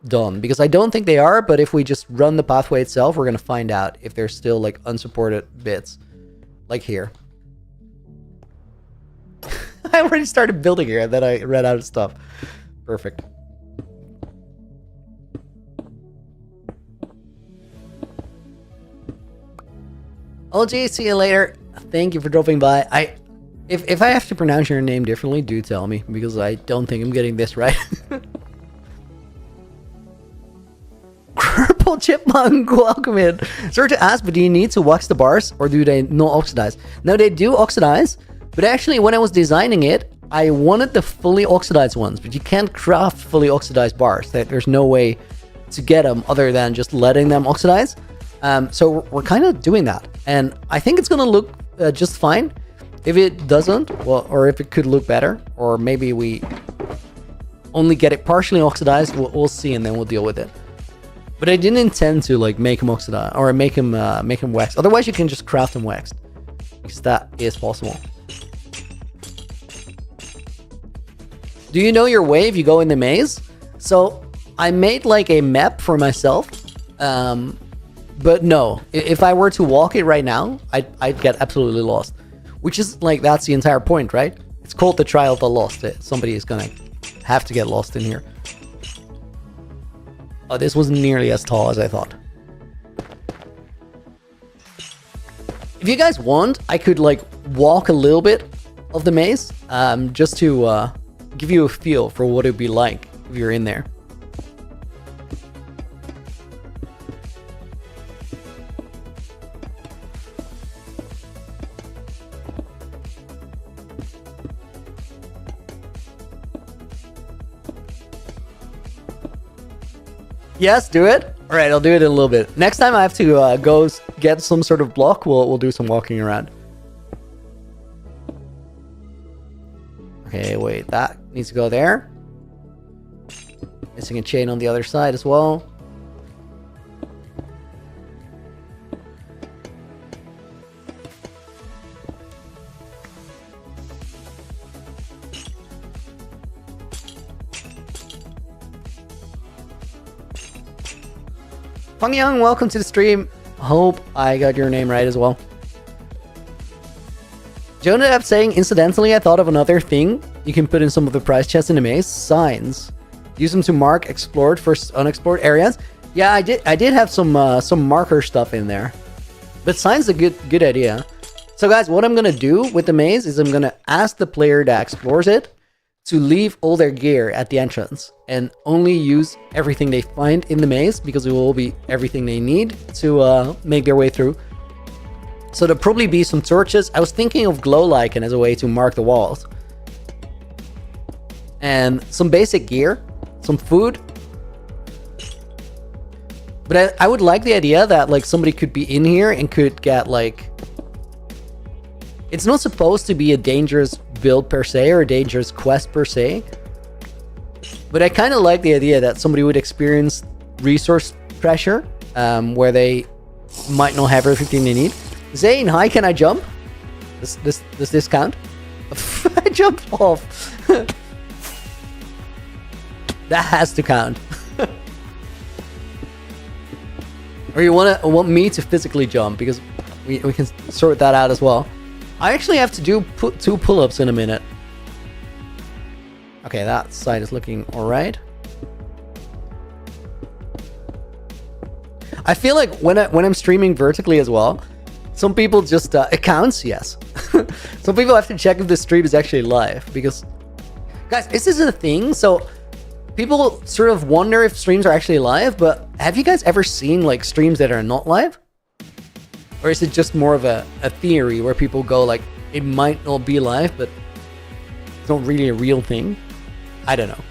done. Because I don't think they are, but if we just run the pathway itself, we're going to find out if there's still like unsupported bits. Like here. I already started building here and then I ran out of stuff. Perfect. LG, see you later. Thank you for dropping by. If I have to pronounce your name differently, do tell me, because I don't think I'm getting this right. Purple Chipmunk, welcome in. Sorry to ask, but do you need to wax the bars, or do they not oxidize? No, they do oxidize, but actually when I was designing it, I wanted the fully oxidized ones, but you can't craft fully oxidized bars. There's no way to get them other than just letting them oxidize. So we're kind of doing that, and I think it's gonna look just fine. If it doesn't, well, or if it could look better, or maybe we only get it partially oxidized, we'll see, and then we'll deal with it. But I didn't intend to like make him oxidize or make him waxed. Otherwise, you can just craft him waxed, because that is possible. Do you know your way if you go in the maze? So I made like a map for myself. But no, if I were to walk it right now, I'd get absolutely lost. Which is like, that's the entire point, right? It's called the Trial of the Lost. Somebody is gonna have to get lost in here. Oh, this wasn't nearly as tall as I thought. If you guys want, I could like walk a little bit of the maze, just to give you a feel for what it'd be like if you're in there. Yes, do it. All right, I'll do it in a little bit. Next time I have to go get some sort of block, we'll do some walking around. Okay, wait, that needs to go there. Missing a chain on the other side as well. Feng Yang, welcome to the stream. Hope I got your name right as well. Jonah up saying, incidentally, I thought of another thing you can put in some of the prize chests in the maze. Signs. Use them to mark explored versus unexplored areas. Yeah, I did have some marker stuff in there. But signs is a good idea. So guys, what I'm gonna do with the maze is I'm gonna ask the player that explores it to leave all their gear at the entrance and only use everything they find in the maze, because it will be everything they need to make their way through. So there'll probably be some torches. I was thinking of glow lichen as a way to mark the walls. And some basic gear, some food. But I would like the idea that like somebody could be in here and could get like... It's not supposed to be a dangerous build per se or a dangerous quest per se. But I kind of like the idea that somebody would experience resource pressure, where they might not have everything they need. Zane, hi, can I jump? Does this count? I jumped off. That has to count. Or you want me to physically jump, because we can sort that out as well. I actually have to do 2 pull-ups in a minute. Okay, that side is looking alright. I feel like when I'm streaming vertically as well, some people just it counts, yes. Some people have to check if the stream is actually live, because Guys, this is a thing. So people sort of wonder if streams are actually live, but have you guys ever seen like streams that are not live? Or is it just more of a theory where people go like, it might not be live, but it's not really a real thing? I don't know.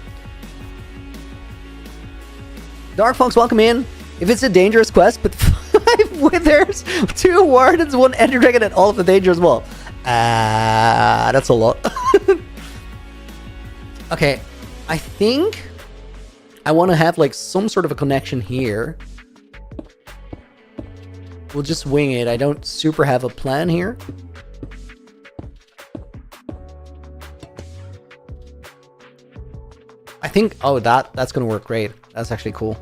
Dark Fox, welcome in. If it's a dangerous quest, but 5 withers, 2 wardens, 1 ender dragon, and all of the danger as well. That's a lot. Okay, I think I want to have like some sort of a connection here. We'll just wing it. I don't super have a plan here. I think, oh, that's gonna work great. That's actually cool.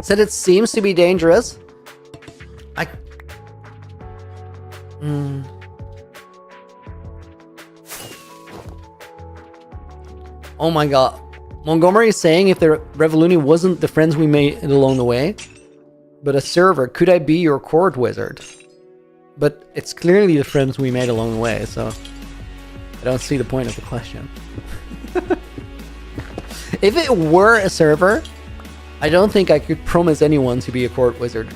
Said it seems to be dangerous. Oh my god. Montgomery is saying if the Revoluni wasn't the friends we made along the way, but a server, could I be your court wizard? But it's clearly the friends we made along the way, so I don't see the point of the question. If it were a server, I don't think I could promise anyone to be a court wizard.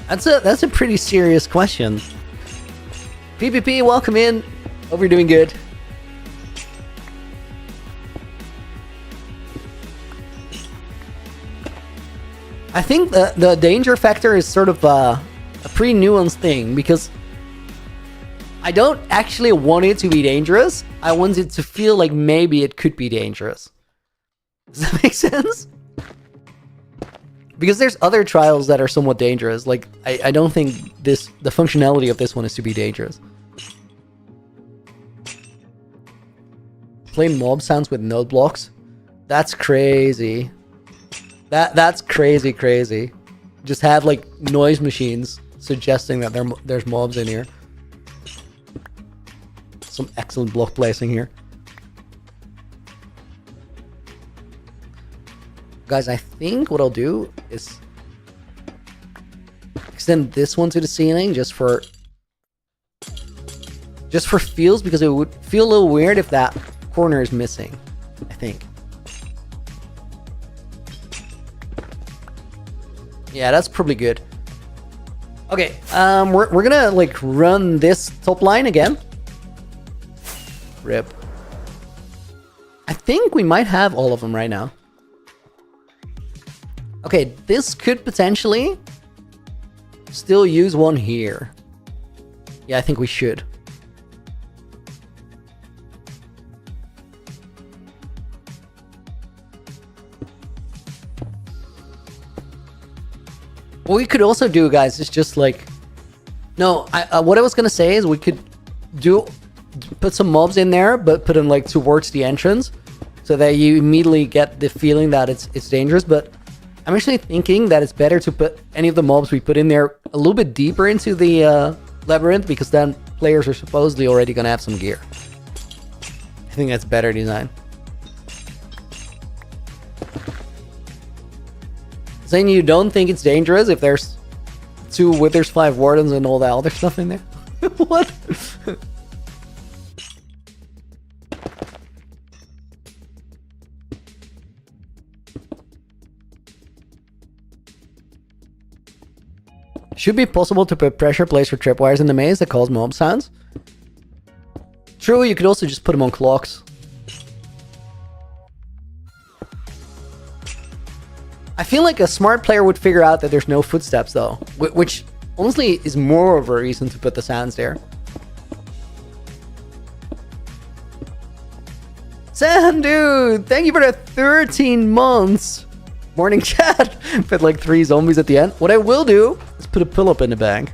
That's a pretty serious question. PPP, welcome in. Hope you're doing good. I think the danger factor is sort of a pretty nuanced thing, because I don't actually want it to be dangerous. I want it to feel like maybe it could be dangerous. Does that make sense? Because there's other trials that are somewhat dangerous. Like, I don't think the functionality of this one is to be dangerous. Play mob sounds with node blocks? That's crazy. That's crazy. Just have like noise machines suggesting that there's mobs in here. Some excellent block placing here. Guys, I think what I'll do is extend this one to the ceiling just for feels, because it would feel a little weird if that corner is missing, I think. Yeah, that's probably good. Okay, we're gonna like run this top line again. Rip. I think we might have all of them right now. Okay, this could potentially still use one here. Yeah, I think we should. What we could also do, guys, is just like... No, what I was gonna say is we could put some mobs in there, but put them like towards the entrance, so that you immediately get the feeling that it's dangerous. But I'm actually thinking that it's better to put any of the mobs we put in there a little bit deeper into the labyrinth, because then players are supposedly already gonna have some gear. I think that's better design. Saying you don't think it's dangerous if there's 2 withers, 5 wardens, and all that other stuff in there? What? Should be possible to put pressure plates for tripwires in the maze that cause mob sounds. True, you could also just put them on clocks. I feel like a smart player would figure out that there's no footsteps though, which honestly is more of a reason to put the sounds there. Sam, dude, thank you for the 13 months. Morning chat. Put like 3 zombies at the end. What I will do is put a pull-up in the bank.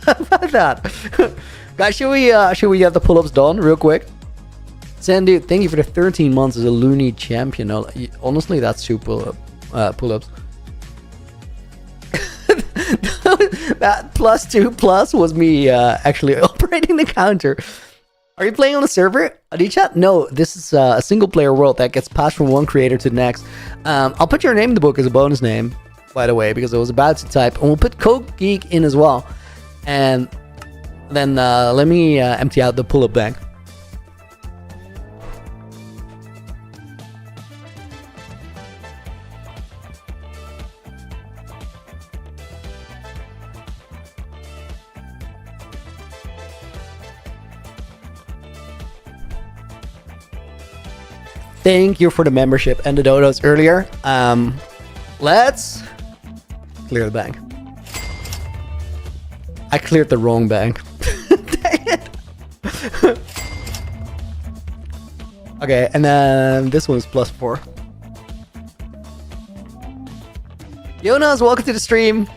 How about that? Guys, should we get the pull-ups done real quick? Sam, dude, thank you for the 13 months as a loony champion. Honestly, that's 2 pull-ups. That +2+ was me actually operating the counter. Are you playing on a server, Adichat? No, this is a single player world that gets passed from one creator to the next. I'll put your name in the book as a bonus name, by the way, because I was about to type. And we'll put Code Geek in as well. And then let me empty out the pull-up bank. Thank you for the membership and the dodos earlier. Let's clear the bank. I cleared the wrong bank. Dang it. Okay, and then this one's +4. Jonas, welcome to the stream.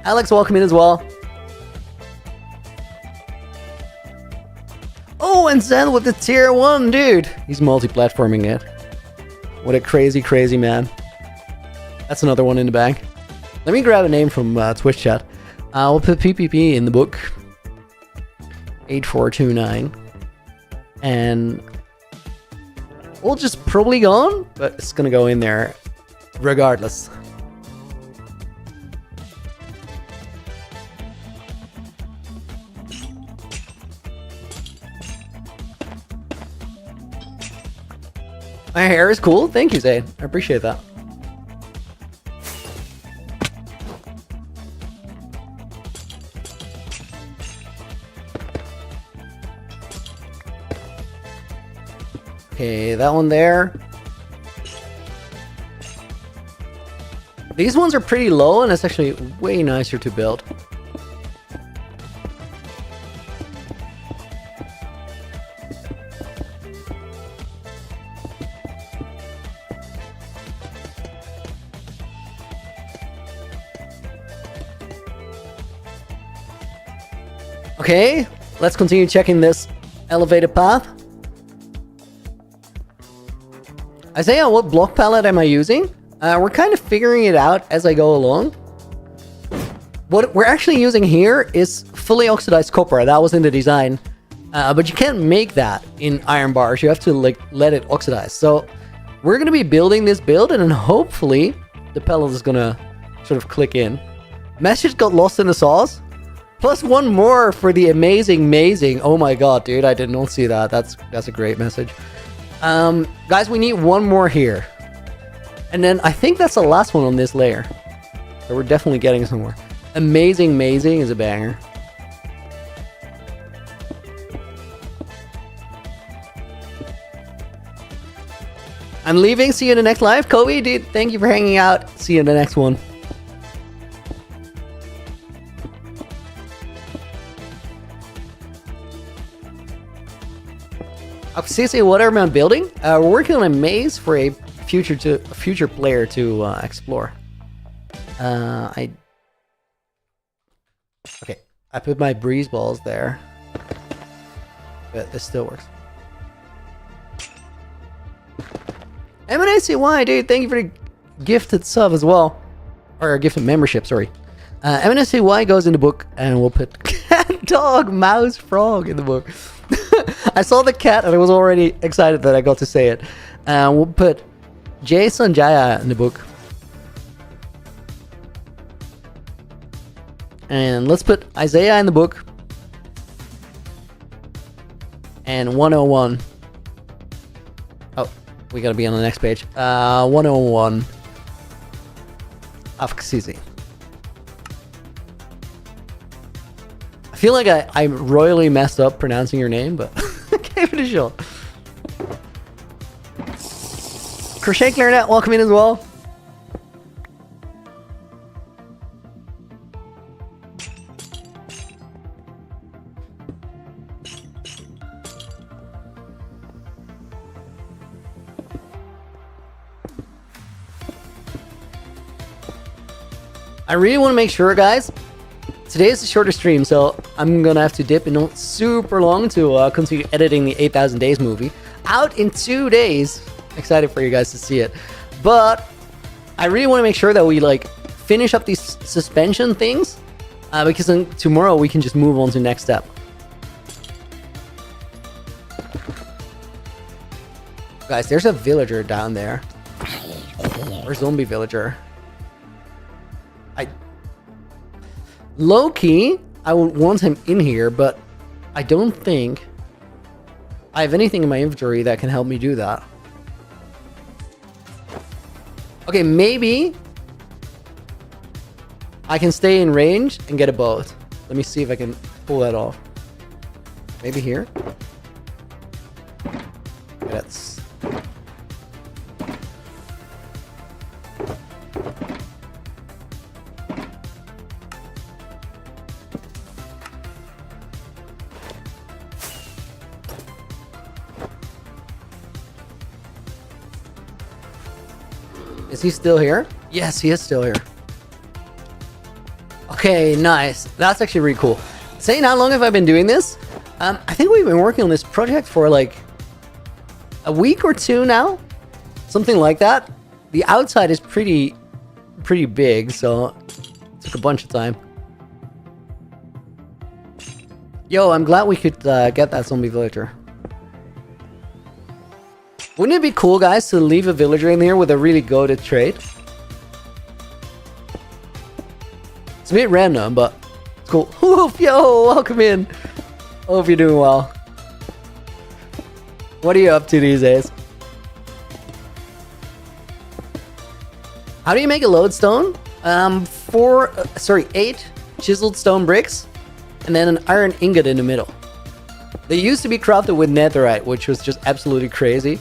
Alex, welcome in as well. Oh, and Zen with the tier 1, dude. He's multi-platforming it. What a crazy, crazy man. That's another one in the bank. Let me grab a name from Twitch chat. We'll put PPP in the book. 8429. And we'll just probably go on, but it's gonna go in there regardless. My hair is cool. Thank you, Zayn. I appreciate that. Okay, that one there. These ones are pretty low, and it's actually way nicer to build. Okay, let's continue checking this elevated path. Isaiah, what block palette am I using? We're kind of figuring it out as I go along. What we're actually using here is fully oxidized copper. That was in the design. But you can't make that in iron bars. You have to like let it oxidize. So we're going to be building this build, and then hopefully the pellet is going to sort of click in. Message got lost in the sauce. Plus one more for the amazing. Oh my god, dude, I did not see that. That's a great message. Guys, we need one more here. And then I think that's the last one on this layer. So we're definitely getting somewhere. Amazing is a banger. I'm leaving. See you in the next live. Kobe, dude, thank you for hanging out. See you in the next one. Sissy, what am I building? We're working on a maze for a future player to explore. Okay, I put my breeze balls there, but this still works. MNACY, dude, thank you for the gifted sub as well, or gifted membership. Sorry. MNACY goes in the book, and we'll put cat, dog, mouse, frog in the book. I saw the cat and I was already excited that I got to say it. We'll put Jay Sanjaya in the book. And let's put Isaiah in the book. And 101. Oh, we gotta be on the next page. 101 Afksizi. I feel like I royally messed up pronouncing your name, but gave it a shot. Crochet Clarinet, welcome in as well. I really want to make sure, guys, today is a shorter stream, so I'm gonna have to dip in not super long to continue editing the 8,000 Days movie. Out in 2 days. Excited for you guys to see it. But I really want to make sure that we like finish up these suspension things, because then tomorrow we can just move on to the next step. Guys, there's a villager down there. Or zombie villager. Low-key, I would want him in here, but I don't think I have anything in my inventory that can help me do that. Okay, maybe I can stay in range and get a boat. Let me see if I can pull that off. Maybe here? Okay, that's... Is he still here? Yes, he is still here. Okay, nice. That's actually really cool. Saying how long have I been doing this? I think we've been working on this project for like a week or two now. Something like that. The outside is pretty big, so it took a bunch of time. Yo, I'm glad we could get that zombie villager. Wouldn't it be cool, guys, to leave a villager in here with a really goated trait? It's a bit random, but it's cool. Oof, yo, welcome in. Hope you're doing well. What are you up to these days? How do you make a lodestone? 8 chiseled stone bricks, and then an iron ingot in the middle. They used to be crafted with netherite, which was just absolutely crazy.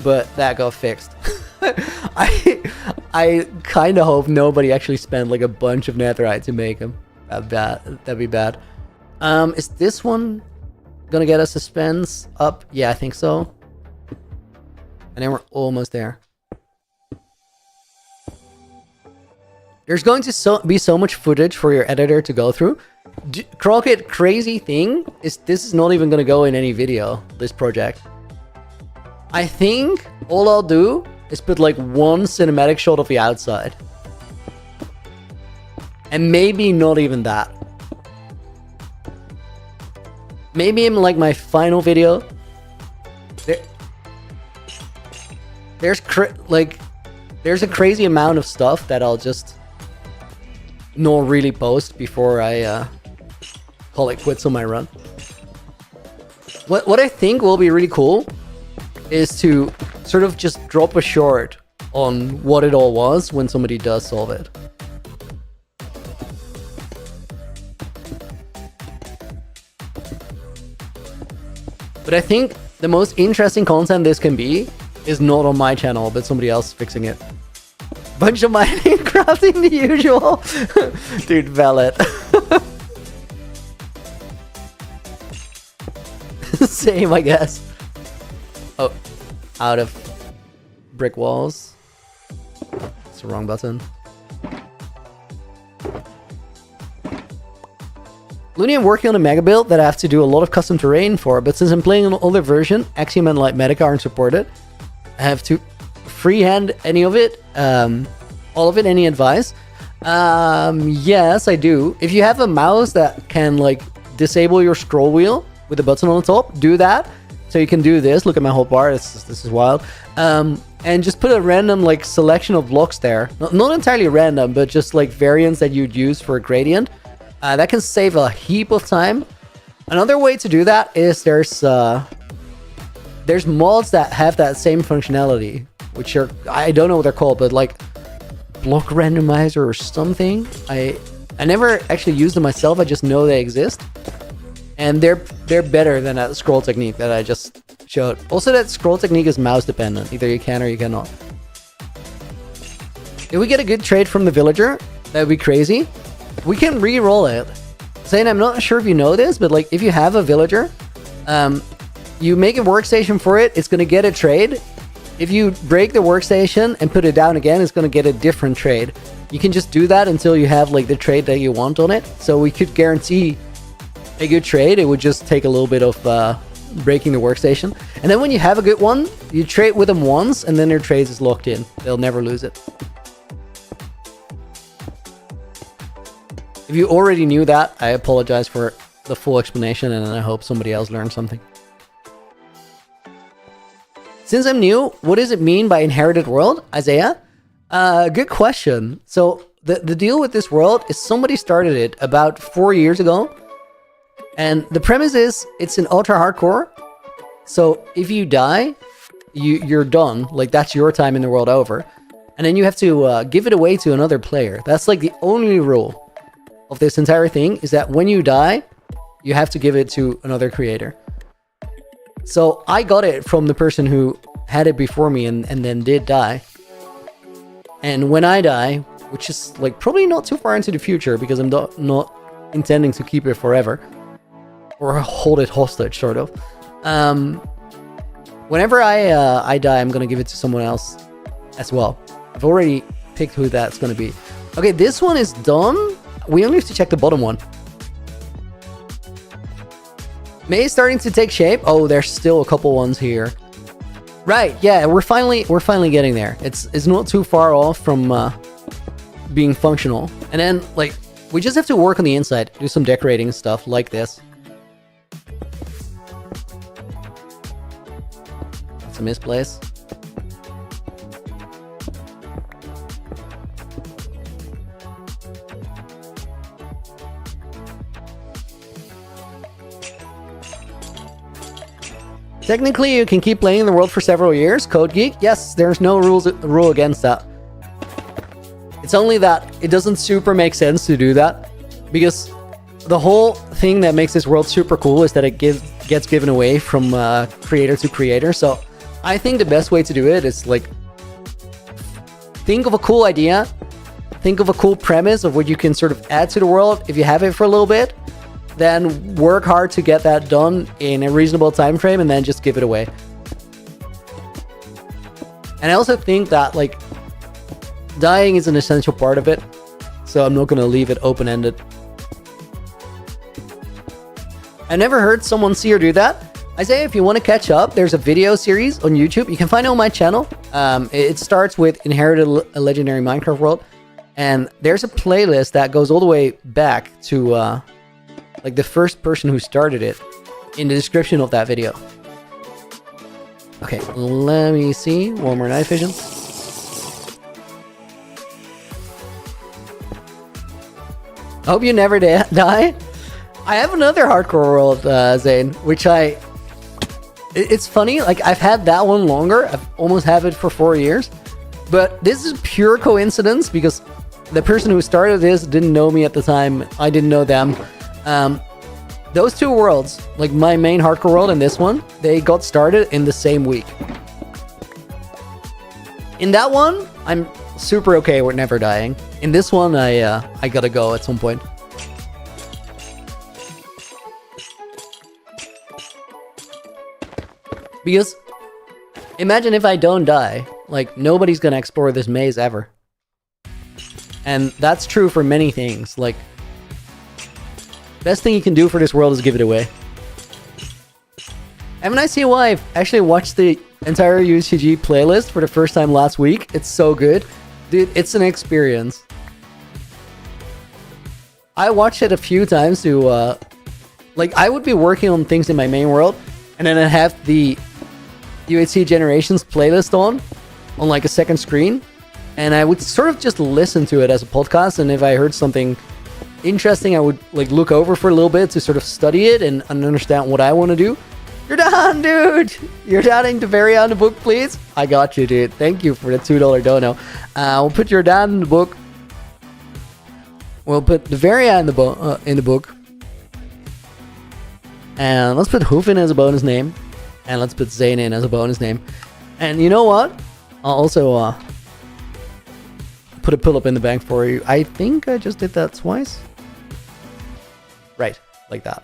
But that got fixed. I kind of hope nobody actually spent like a bunch of netherite to make them. That'd be bad. Is this one gonna get us suspense up? Yeah, I think so. And then we're almost there. There's going to be so much footage for your editor to go through. Crockett, crazy thing is this is not even gonna go in any video, this project. I think all I'll do is put like one cinematic shot of the outside. And maybe not even that. Maybe in like my final video, there's a crazy amount of stuff that I'll just not really post before I call it quits on my run. What I think will be really cool is to sort of just drop a short on what it all was when somebody does solve it. But I think the most interesting content this can be is not on my channel, but somebody else fixing it. Bunch of mining crafting the usual. Dude, valid. Same, I guess. Oh, out of brick walls. It's the wrong button. Looney, I'm working on a mega build that I have to do a lot of custom terrain for, but since I'm playing on an older version, Axiom and Light Medica aren't supported. I have to freehand any of it, all of it. Any advice? Yes, I do. If you have a mouse that can like disable your scroll wheel with a button on the top, do that. So you can do this. Look at my whole bar. This is wild. And just put a random like selection of blocks there. Not entirely random, but just like variants that you'd use for a gradient. That can save a heap of time. Another way to do that is there's mods that have that same functionality, which are, I don't know what they're called, but like block randomizer or something. I never actually used them myself. I just know they exist. And they're better than that scroll technique that I just showed. Also, that scroll technique is mouse dependent. Either you can or you cannot. If we get a good trade from the villager, that would be crazy. We can re-roll it. Saying, I'm not sure if you know this, but like if you have a villager, you make a workstation for it, it's gonna get a trade. If you break the workstation and put it down again, it's gonna get a different trade. You can just do that until you have like the trade that you want on it. So we could guarantee a good trade. It would just take a little bit of breaking the workstation. And then when you have a good one, you trade with them once and then their trade is locked in. They'll never lose it. If you already knew that, I apologize for the full explanation and I hope somebody else learned something. Since I'm new, what does it mean by inherited world, Isaiah? Good question. So the deal with this world is somebody started it about 4 years ago. And the premise is it's an ultra hardcore. So if you die, you're done. Like, that's your time in the world over. And then you have to give it away to another player. That's like the only rule of this entire thing, is that when you die, you have to give it to another creator. So I got it from the person who had it before me and then did die. And when I die, which is like probably not too far into the future because I'm not intending to keep it forever or hold it hostage, sort of. Whenever I die, I'm gonna give it to someone else as well. I've already picked who that's gonna be. Okay, this one is done. We only have to check the bottom one. May is starting to take shape. Oh, there's still a couple ones here. Right, yeah, we're finally getting there. It's not too far off from being functional. And then, like, we just have to work on the inside, do some decorating stuff like this. It's a misplace. Technically, you can keep playing in the world for several years, Code Geek. Yes, there's no rule against that. It's only that it doesn't super make sense to do that, because the whole thing that makes this world super cool is that it gets given away from creator to creator. So I think the best way to do it is, like, think of a cool idea, think of a cool premise of what you can sort of add to the world if you have it for a little bit. Then work hard to get that done in a reasonable time frame, and then just give it away. And I also think that, like, dying is an essential part of it, so I'm not going to leave it open-ended. I never heard someone see or do that. Isaiah, if you want to catch up, there's a video series on YouTube. You can find it on my channel. It starts with Inherited a Legendary Minecraft World, and there's a playlist that goes all the way back to like the first person who started it in the description of that video. Okay, let me see. One more night vision. I hope you never die. I have another hardcore world, Zane, which it's funny, like, I've had that one longer. I've almost had it for 4 years. But this is pure coincidence because the person who started this didn't know me at the time. I didn't know them. Those two worlds, like my main hardcore world and this one, they got started in the same week. In that one, I'm super okay with never dying. In this one, I gotta go at some point. Because imagine if I don't die, like, nobody's gonna explore this maze ever. And that's true for many things. Like, best thing you can do for this world is give it away. Haven't I seen why I've actually watched the entire UHC playlist for the first time last week? It's so good. Dude, it's an experience. I watched it a few times to, like, I would be working on things in my main world, and then I have the UHC Generations playlist on like a second screen, and I would sort of just listen to it as a podcast, and if I heard something interesting, I would, like, look over for a little bit to sort of study it and understand what I want to do. You're done, dude! You're downing the very end of the book, please? I got you, dude. Thank you for the $2 dono. We'll put your dad in the book. We'll put the very end in the book. And let's put Hoof in as a bonus name. And let's put Zane in as a bonus name. And you know what? I'll also put a pull-up in the bank for you. I think I just did that twice. Right, like that.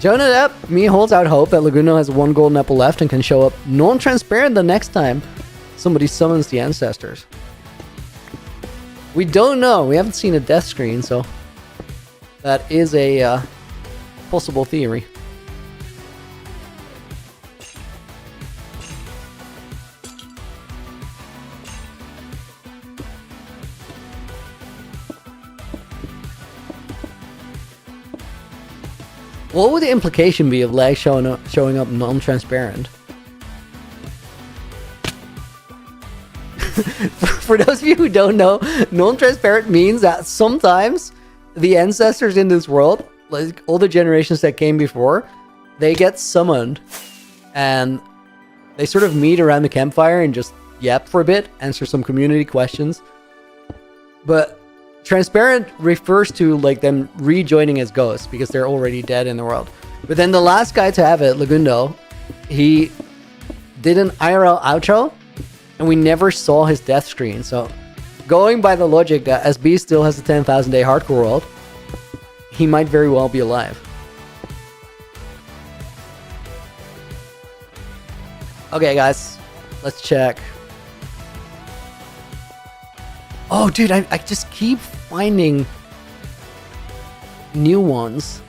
Jonah Depp, me holds out hope that Laguna has one golden apple left and can show up non-transparent the next time somebody summons the ancestors. We don't know. We haven't seen a death screen, so that is a possible theory. What would the implication be of legs showing up non-transparent? For those of you who don't know, non-transparent means that sometimes the ancestors in this world, like all the generations that came before, they get summoned and they sort of meet around the campfire and just yap for a bit, answer some community questions. But transparent refers to like them rejoining as ghosts because they're already dead in the world. But then the last guy to have it, Lagundo, he did an IRL outro and we never saw his death screen. So going by the logic that SB still has a 10,000 day hardcore world, he might very well be alive. Okay, guys, let's check. Oh, dude, I just keep finding new ones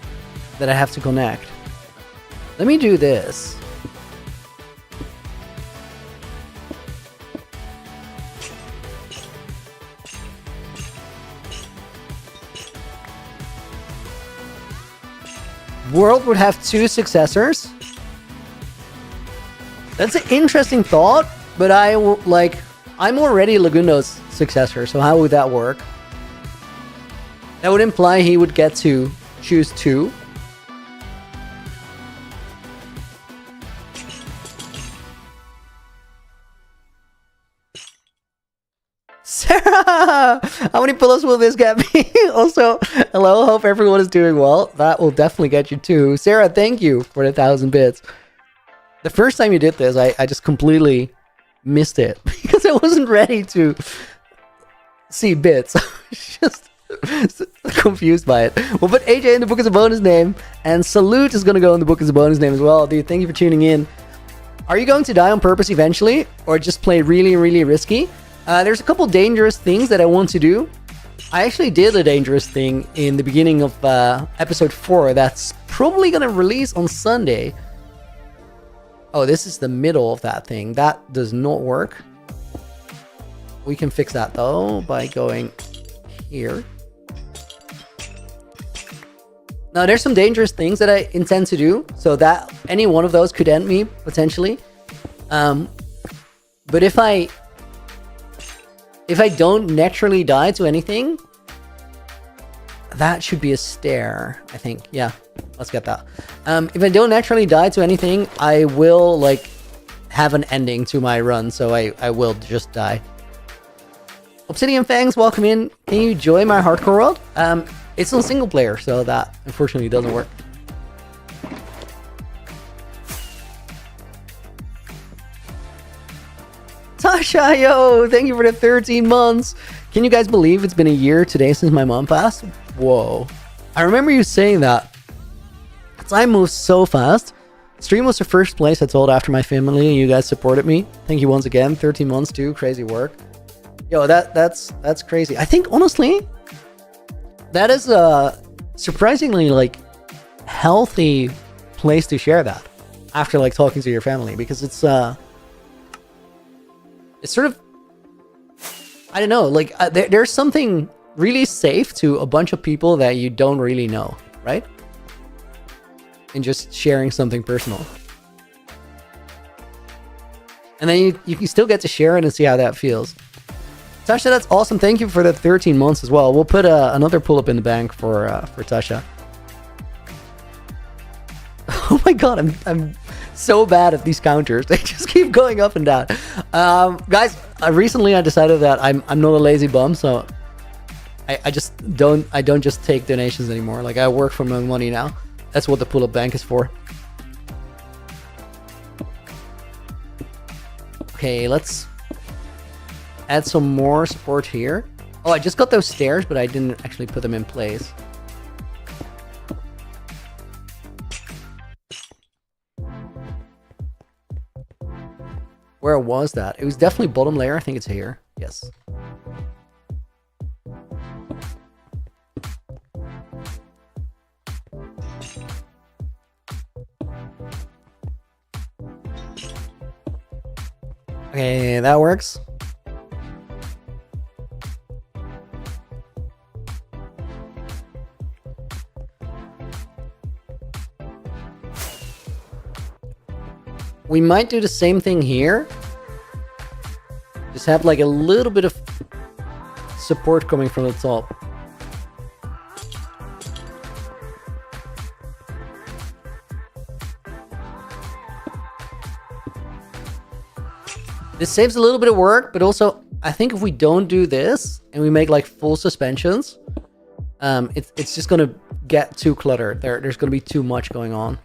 that I have to connect. Let me do this. World would have 2 successors. That's an interesting thought, but I'm already Lagundo's successor, so how would that work? That would imply he would get to choose 2. Sarah! How many pull-ups will this get me? Also, hello, hope everyone is doing well. That will definitely get you 2. Sarah, thank you for the 1,000 bits. The first time you did this, I just completely missed it because I wasn't ready to see bits. I was just confused by it. We'll put AJ in the book as a bonus name, and Salute is going to go in the book as a bonus name as well. Dude, thank you for tuning in. Are you going to die on purpose eventually, or just play really, really risky? There's a couple dangerous things that I want to do. I actually did a dangerous thing in the beginning of episode 4 that's probably going to release on Sunday. Oh, this is the middle of that thing. That does not work. We can fix that though by going here. Now there's some dangerous things that I intend to do, so that any one of those could end me potentially. But if I don't naturally die to anything, that should be a stair, I think. Yeah, let's get that. If I don't naturally die to anything, I will like have an ending to my run, so I will just die. Obsidian Fangs, welcome in. Can you join my hardcore world? It's on single player, so that unfortunately doesn't work. Tasha, yo, thank you for the 13 months. Can you guys believe it's been a year today since my mom passed? Whoa. I remember you saying that. Time moves so fast. Stream was the first place I told after my family, and you guys supported me. Thank you once again. 13 months too. Crazy work. Yo, that's crazy. I think honestly, that is a surprisingly like healthy place to share that after like talking to your family, because it's sort of, I don't know, like there's something really safe to a bunch of people that you don't really know, right? And just sharing something personal. And then you can still get to share it and see how that feels. Tasha, that's awesome. Thank you for the 13 months as well. We'll put another pull-up in the bank for Tasha. Oh my god, I'm so bad at these counters. They just keep going up and down. Guys, recently I decided that I'm not a lazy bum, so I don't just take donations anymore. Like, I work for my money now. That's what the pull-up bank is for. Okay, let's add some more support here. Oh, I just got those stairs, but I didn't actually put them in place. Where was that? It was definitely bottom layer. I think it's here. Yes. Okay, that works. We might do the same thing here. Just have like a little bit of support coming from the top. This saves a little bit of work, but also I think if we don't do this and we make like full suspensions, it's just gonna get too cluttered. There's gonna be too much going on.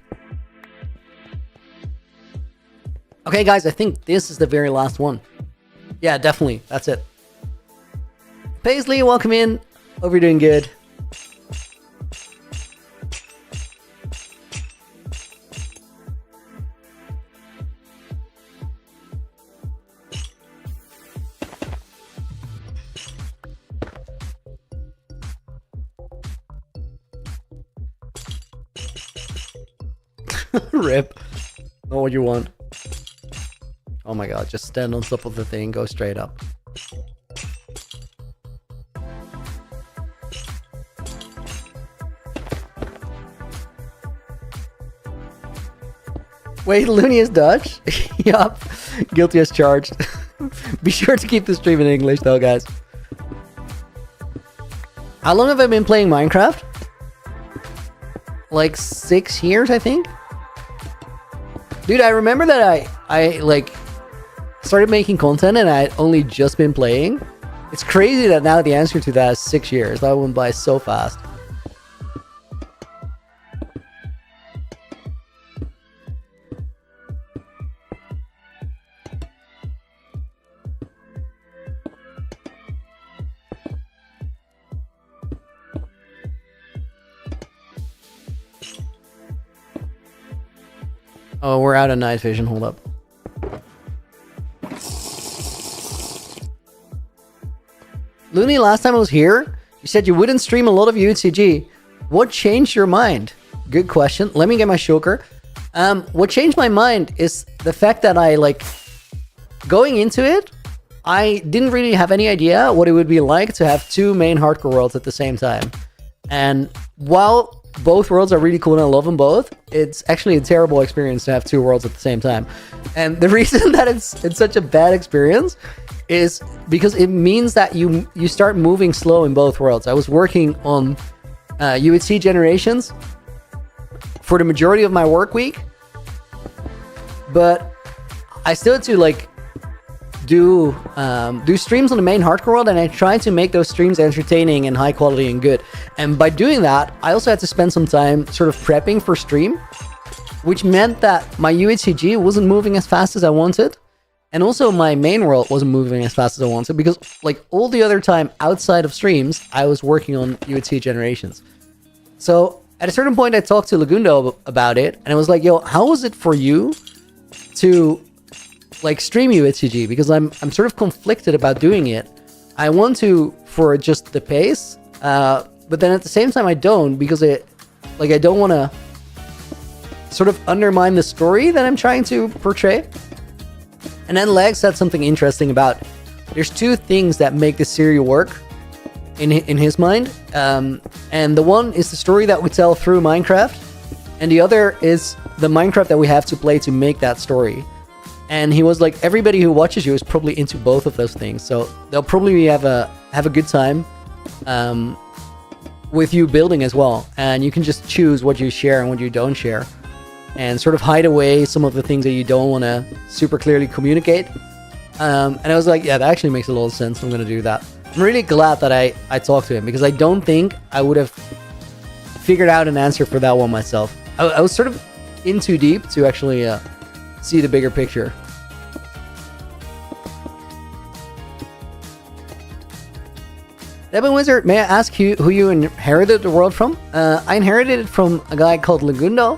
Okay, guys, I think this is the very last one. Yeah, definitely. That's it. Paisley, welcome in. Hope you're doing good. Rip. Not what you want. Oh my god, just stand on top of the thing, go straight up. Wait, Looney is Dutch? Yup. Guilty as charged. Be sure to keep the stream in English though, guys. How long have I been playing Minecraft? Like 6 years, I think? Dude, I remember that I like started making content and I had only just been playing. It's crazy that now the answer to that is 6 years. That went by so fast. Oh, we're out of night vision. Hold up. Looney, last time I was here, you said you wouldn't stream a lot of UHCG. What changed your mind? Good question. Let me get my shulker. What changed my mind is the fact that going into it, I didn't really have any idea what it would be like to have 2 main hardcore worlds at the same time. And while both worlds are really cool and I love them both, it's actually a terrible experience to have 2 worlds at the same time. And the reason that it's such a bad experience is because it means that you start moving slow in both worlds. I was working on UHC Generations for the majority of my work week, but I still had to do streams on the main hardcore world, and I tried to make those streams entertaining and high quality and good. And by doing that, I also had to spend some time sort of prepping for stream, which meant that my UHCG wasn't moving as fast as I wanted, and also my main world wasn't moving as fast as I wanted, because all the other time outside of streams, I was working on UHC Generations. So at a certain point, I talked to Lagundo about it, and I was like, yo, how was it for you to stream UHCG? Because I'm sort of conflicted about doing it. I want to for just the pace, but then at the same time I don't, because I don't want to sort of undermine the story that I'm trying to portray. And then Leg said something interesting about there's 2 things that make the series work in his mind, and the one is the story that we tell through Minecraft, and the other is the Minecraft that we have to play to make that story. And he was like, everybody who watches you is probably into both of those things, so they'll probably have a good time with you building as well. And you can just choose what you share and what you don't share, and sort of hide away some of the things that you don't want to super clearly communicate. And I was like, yeah, that actually makes a lot of sense. I'm going to do that. I'm really glad that I talked to him, because I don't think I would have figured out an answer for that one myself. I was sort of in too deep to actually see the bigger picture. Devin Wizard, may I ask who you inherited the world from? I inherited it from a guy called Lagundo,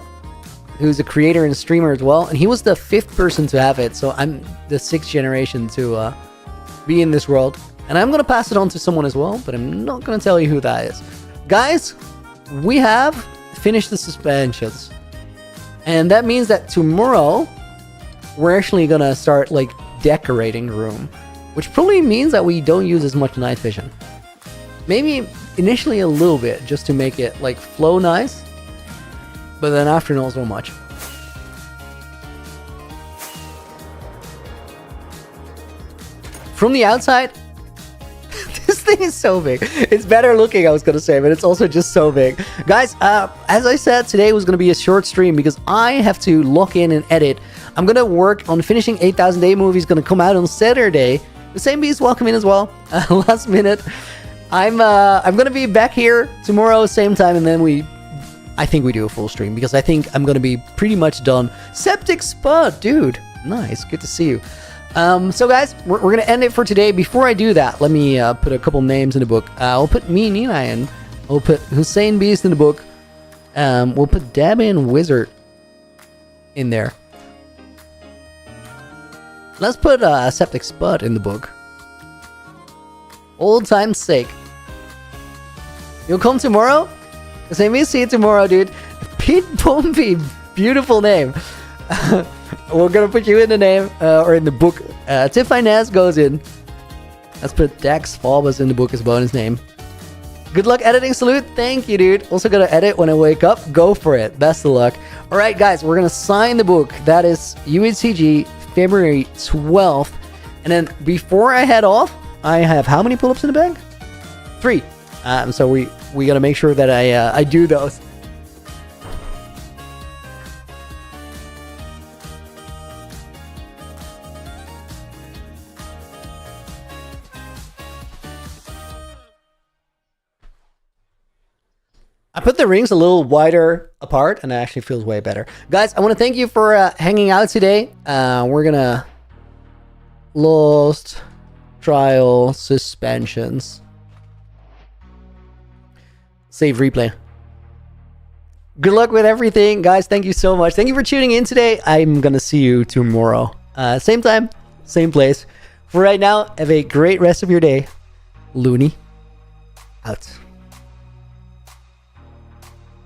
who's a creator and streamer as well, and he was the 5th person to have it, so I'm the 6th generation to be in this world. And I'm going to pass it on to someone as well, but I'm not going to tell you who that is. Guys, we have finished the suspensions, and that means that tomorrow we're actually going to start decorating the room, which probably means that we don't use as much night vision. Maybe initially a little bit, just to make it flow nice, but then after not so much. from the outside, this thing is so big. It's better looking, I was gonna say, but it's also just so big. Guys, as I said, today was gonna be a short stream because I have to lock in and edit. I'm gonna work on finishing 8,000 Day Movie. Is gonna come out on Saturday. The same bees welcome in as well. Last minute. I'm gonna be back here tomorrow, same time, and then I think we do a full stream because I think I'm gonna be pretty much done. Septic Spud, dude. Nice, good to see you. So guys, we're gonna end it for today. Before I do that, let me put a couple names in the book. I'll put me and Eli in. We'll put Hussein Beast in the book. We'll put Dabin Wizard in there. Let's put Septic Spud in the book. Old time's sake. You'll come tomorrow? Hussein, see you tomorrow, dude. Pete Pompey, beautiful name. We're gonna put you in the name or in the book. Tiff Inez goes in. Let's put Dax Falbus in the book as a bonus name. Good luck editing, Salute. Thank you, dude. Also gonna edit when I wake up. Go for it. Best of luck. All right, guys, we're gonna sign the book. That is UHCG February 12th. And then before I head off, I have how many pull-ups in the bag? 3. So we gotta make sure that I do those. I put the rings a little wider apart, and it actually feels way better. Guys, I want to thank you for hanging out today. We're gonna Lost Trial Suspensions. Save replay. Good luck with everything, guys. Thank you so much. Thank you for tuning in today. I'm gonna see you tomorrow. Same time, same place. For right now, have a great rest of your day. Looney out.